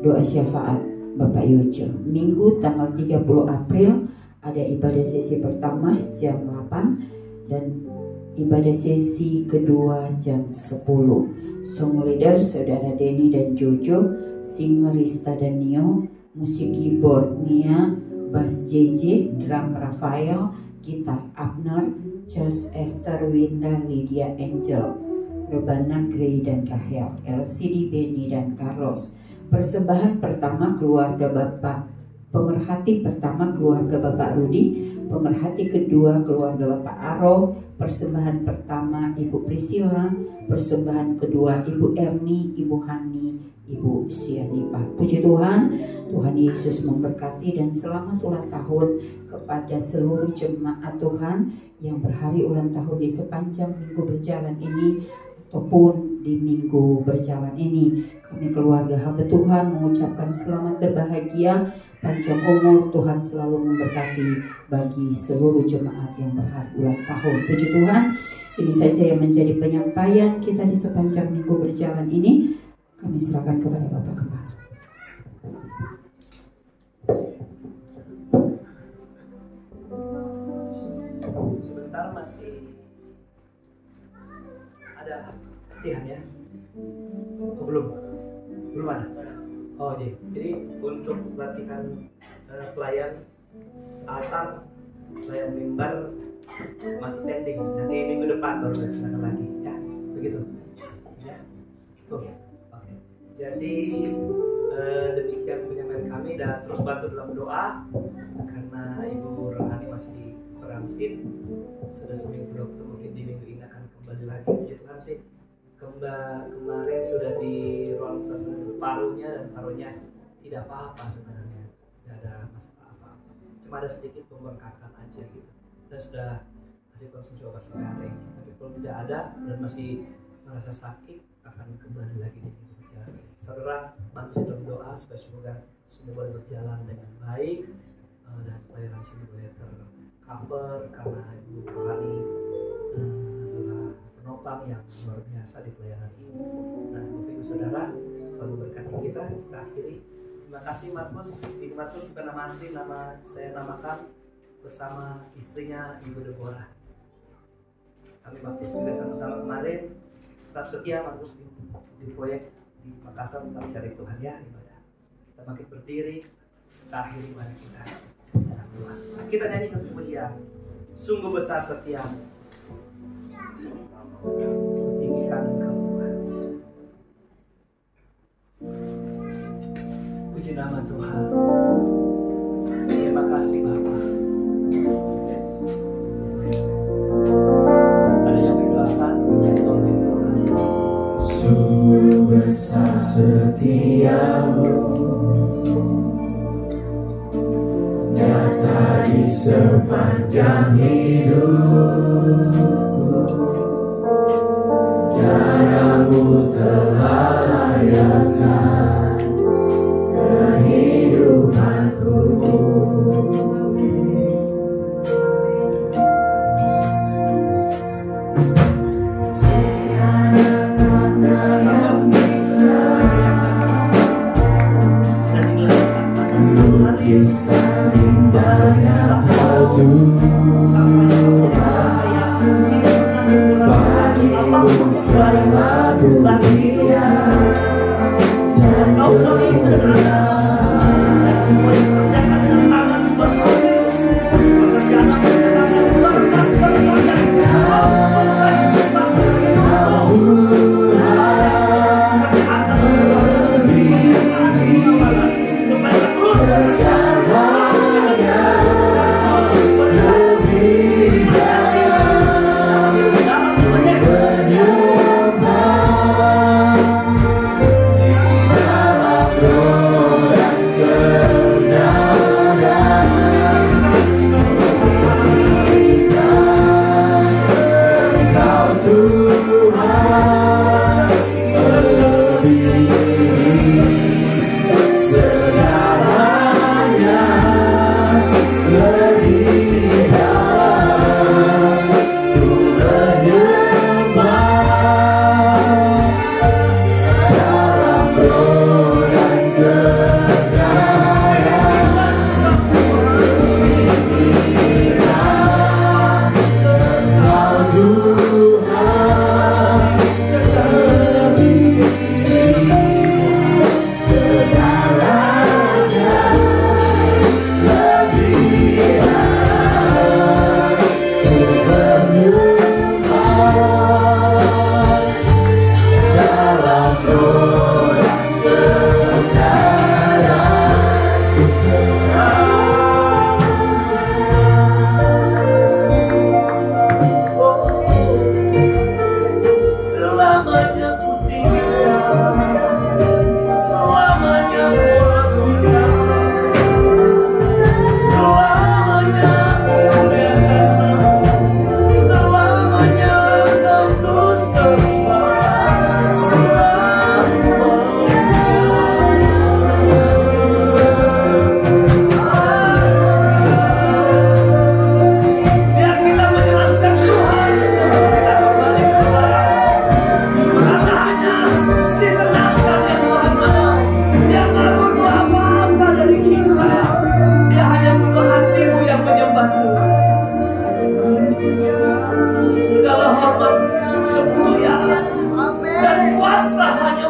doa syafaat Bapak Yojo. Minggu tanggal 30 April ada ibadah sesi pertama jam 8 dan ibadah sesi kedua jam 10. Song leader saudara Denny dan Jojo, singer Rista dan Nio, musik keyboard Nia, bass JJ, drum Rafael, gitar Abner, Charles Esther Winda, Lydia Angel, rebana Gray dan Rahel, LCD Benny dan Carlos. Persembahan pertama keluarga Bapak pemerhati pertama keluarga Bapak Rudi, pemerhati kedua keluarga Bapak Aro, persembahan pertama Ibu Priscilla, persembahan kedua Ibu Erni, Ibu Hani, Ibu Sianipa. Puji Tuhan, Tuhan Yesus memberkati dan selamat ulang tahun kepada seluruh jemaat Tuhan yang berhari ulang tahun di sepanjang minggu berjalan ini ataupun di minggu berjalan ini. Kami keluarga hamba Tuhan mengucapkan selamat berbahagia, panjang umur, Tuhan selalu memberkati bagi seluruh jemaat yang berhari ulang tahun. Puji Tuhan, ini saja yang menjadi penyampaian kita di sepanjang minggu berjalan ini. Kami serahkan kepada Bapak Gembala. Sebentar masih ada latihan ya? Oh, belum ada. Oh jadi untuk pelatihan pelayan altar, pelayan mimbar masih pending. Nanti minggu depan baru dilaksanakan lagi ya, begitu ya. Tuh, oke. Jadi demikian penyampaian kami, dan terus bantu dalam doa karena Ibu Rohani masih kurang fit. Sudah seminggu dokter, mungkin di minggu ini akan kembali lagi. Puji Tuhan sih, kemarin sudah di ronsen parunya dan parunya tidak apa-apa sebenarnya, tidak ada masalah apa-apa, cuma ada sedikit pembengkakan aja gitu, dan sudah masih konsumsi obat sampai hari ini. Tapi kalau tidak ada dan masih merasa sakit, akan kembali lagi di minggu berjalan ini. Saudara bantu saya dalam doa supaya semoga semua berjalan dengan baik, dan pelayanan sini boleh tercover karena Ibu Rohani adalah penopang yang luar biasa di pelayanan ini. Nah, Bapak Ibu Saudara, lalu berkati kita akhiri. Terima kasih Markus. Ini Markus bukan nama asli, nama saya namakan bersama istrinya Ibu Deborah. Kami baptis juga sama-sama kemarin. Tetap setia Markus di proyek di Makassar, tetap cari Tuhan ya ibadah. Kita bangkit berdiri, kita akhiri ibadah kita. Tuhan. Nah, kita nyanyi satu pujian. Sungguh besar setiamu, tinggikan Engkau Tuhan. Puji nama Tuhan. Terima kasih Bapa. Ada yang berdoakan, yang memimpin Tuhan. Sungguh besar setiamu, nyata di sepanjang hidupku. Darahmu telah layakkan kehidupanku. Tiada kata yang bisa melukiskan indahnya Kau Tuhan. Bagimu segala pujian dan kemuliaan. Segalanya lebih daya.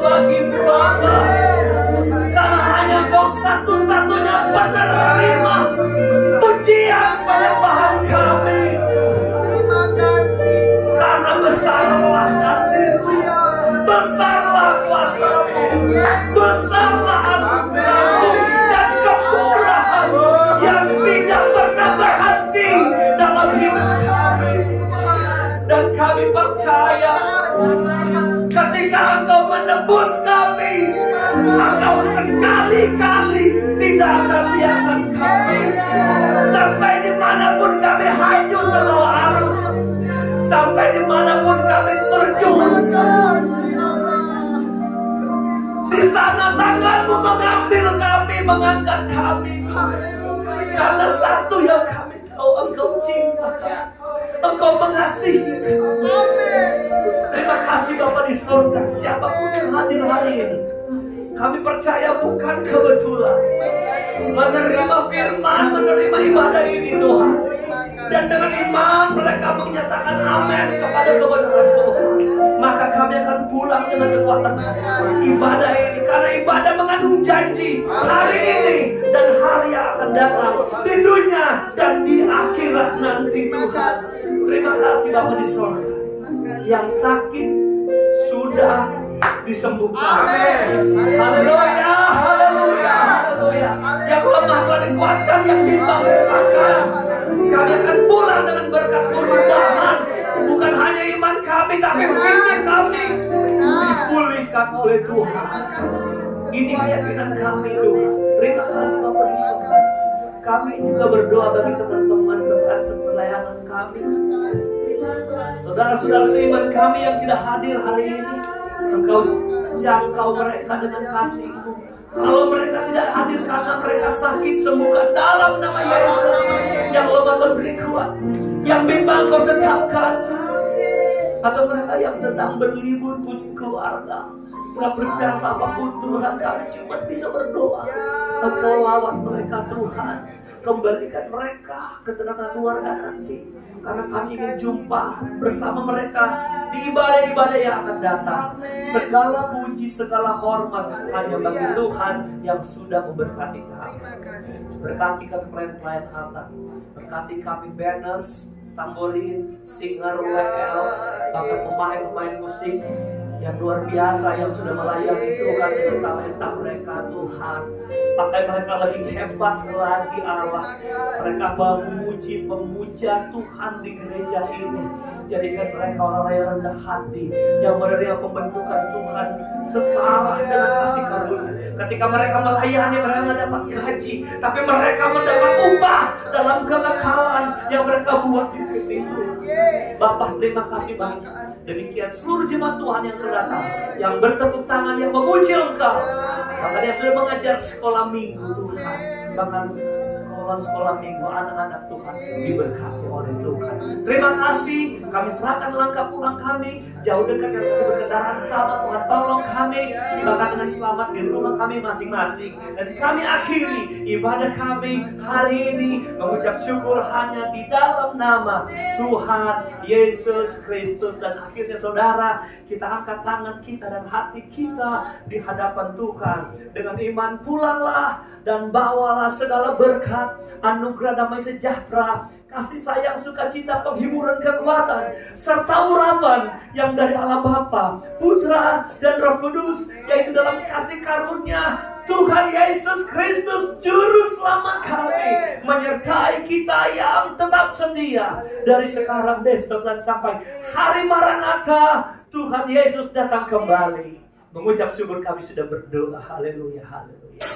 bagimu Bapa. Karena hanya Kau satu-satunya penerima pujian penyembahan kami. Karena besarlah kasih-Mu, besarlah kuasa-Mu, besarlah anugerah-Mu dan kemurahan-Mu yang tidak pernah berhenti dalam hidup kami. Dan kami percaya ketika Engkau menebus kami, Engkau sekali-kali tidak akan biarkan kami sampai dimanapun kami hanyut terbawa arus, sampai dimanapun kami terjun. Di sana tangan-Mu mengambil kami, mengangkat kami. Karena satu yang kami tahu, Engkau cinta kami, Engkau mengasihi kami. Terima kasih Bapa di surga. Siapapun yang hadir hari ini, kami percaya bukan kebetulan menerima firman, menerima ibadah ini Tuhan. Dan dengan iman mereka menyatakan amin kepada kebenaran Tuhan. Maka kami akan pulang dengan kekuatan ibadah ini. Karena ibadah mengandung janji hari ini dan hari yang akan datang, di dunia dan di akhirat nanti Tuhan. Terima kasih Bapa di surga. Yang sakit sudah disembuhkan. Haleluya, haleluya, haleluya. Yang lemah telah dikuatkan, yang bimbang ditetapkan. Kami akan pulang dengan berkat perubahan. Bukan hanya iman kami, tapi fisik kami dipulihkan oleh Tuhan. Ini keyakinan kami Tuhan. Terima kasih Bapak di surga. Kami juga berdoa bagi teman-teman rekan sepelayanan kami, saudara-saudara seiman kami yang tidak hadir hari ini. Engkau jangkau mereka dengan kasih-Mu. Kalau mereka tidak hadir karena mereka sakit, sembuhkan dalam nama Yesus. Yang lemah Kau beri kuat, yang bimbang Kau tetapkan. Atau mereka yang sedang berlibur punya keluarga, telah berjalan apapun Tuhan, kami cuma bisa berdoa. Engkau lawat mereka Tuhan, kembalikan mereka ke tengah-tengah keluarga nanti. Karena kami ingin jumpa bersama mereka di ibadah-ibadah yang akan datang. Segala puji, segala hormat hanya bagi Tuhan yang sudah memberkati kami. Berkati kami pelayan-pelayan altar, berkati kami banners, tamborin, singer, WL, bahkan pemain-pemain musik yang luar biasa yang sudah melayani Tuhan dengan talenta mereka Tuhan. Pakai mereka lebih hebat lagi Allah. Mereka memuji, pemuja Tuhan di gereja ini. Jadikan mereka orang-orang yang rendah hati, yang menerima pembentukan Tuhan setara dengan kasih karunia. Ketika mereka melayani, mereka tidak dapat gaji, tapi mereka mendapat upah dalam kekekalan yang mereka buat di sini Tuhan. Bapak terima kasih banyak. Demikian seluruh jemaat Tuhan yang datang, yang bertepuk tangan, yang memuji Engkau, bahkan yang sudah mengajar sekolah minggu Tuhan, bahkan sekolah-sekolah minggu anak-anak Tuhan diberkati oleh Tuhan. Terima kasih, kami serahkan langkah pulang kami, jauh dekat yang kami berkendaraan sama Tuhan, tolong kami tibakan dengan selamat di rumah kami masing-masing. Dan kami akhiri ibadah kami hari ini mengucap syukur hanya di dalam nama Tuhan Yesus Kristus. Dan akhirnya saudara, kita angkat tangan kita dan hati kita di hadapan Tuhan dengan iman. Pulanglah dan bawalah segala berkat, anugerah damai sejahtera, kasih sayang, sukacita, penghiburan, kekuatan, serta urapan yang dari Allah Bapa, Putra, dan Roh Kudus, yaitu dalam kasih karunia Tuhan Yesus Kristus Juru Selamat kami, menyertai kita yang tetap setia dari sekarang, besok, dan sampai hari Maranatha Tuhan Yesus datang kembali. Mengucap syukur kami sudah berdoa. Haleluya, haleluya.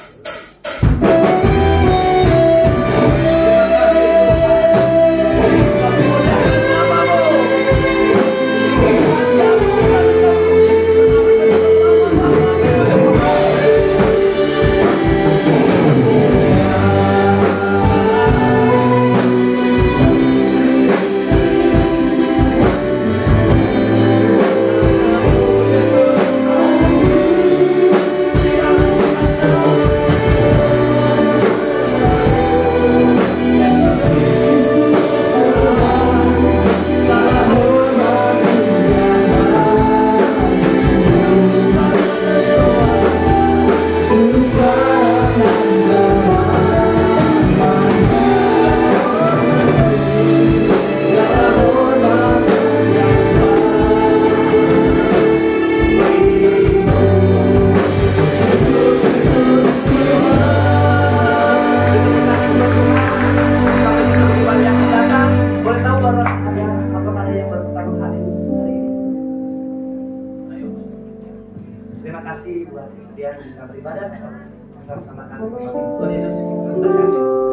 kemudian bisa beribadah atau bersama-sama kami. Tuhan Yesus berkati.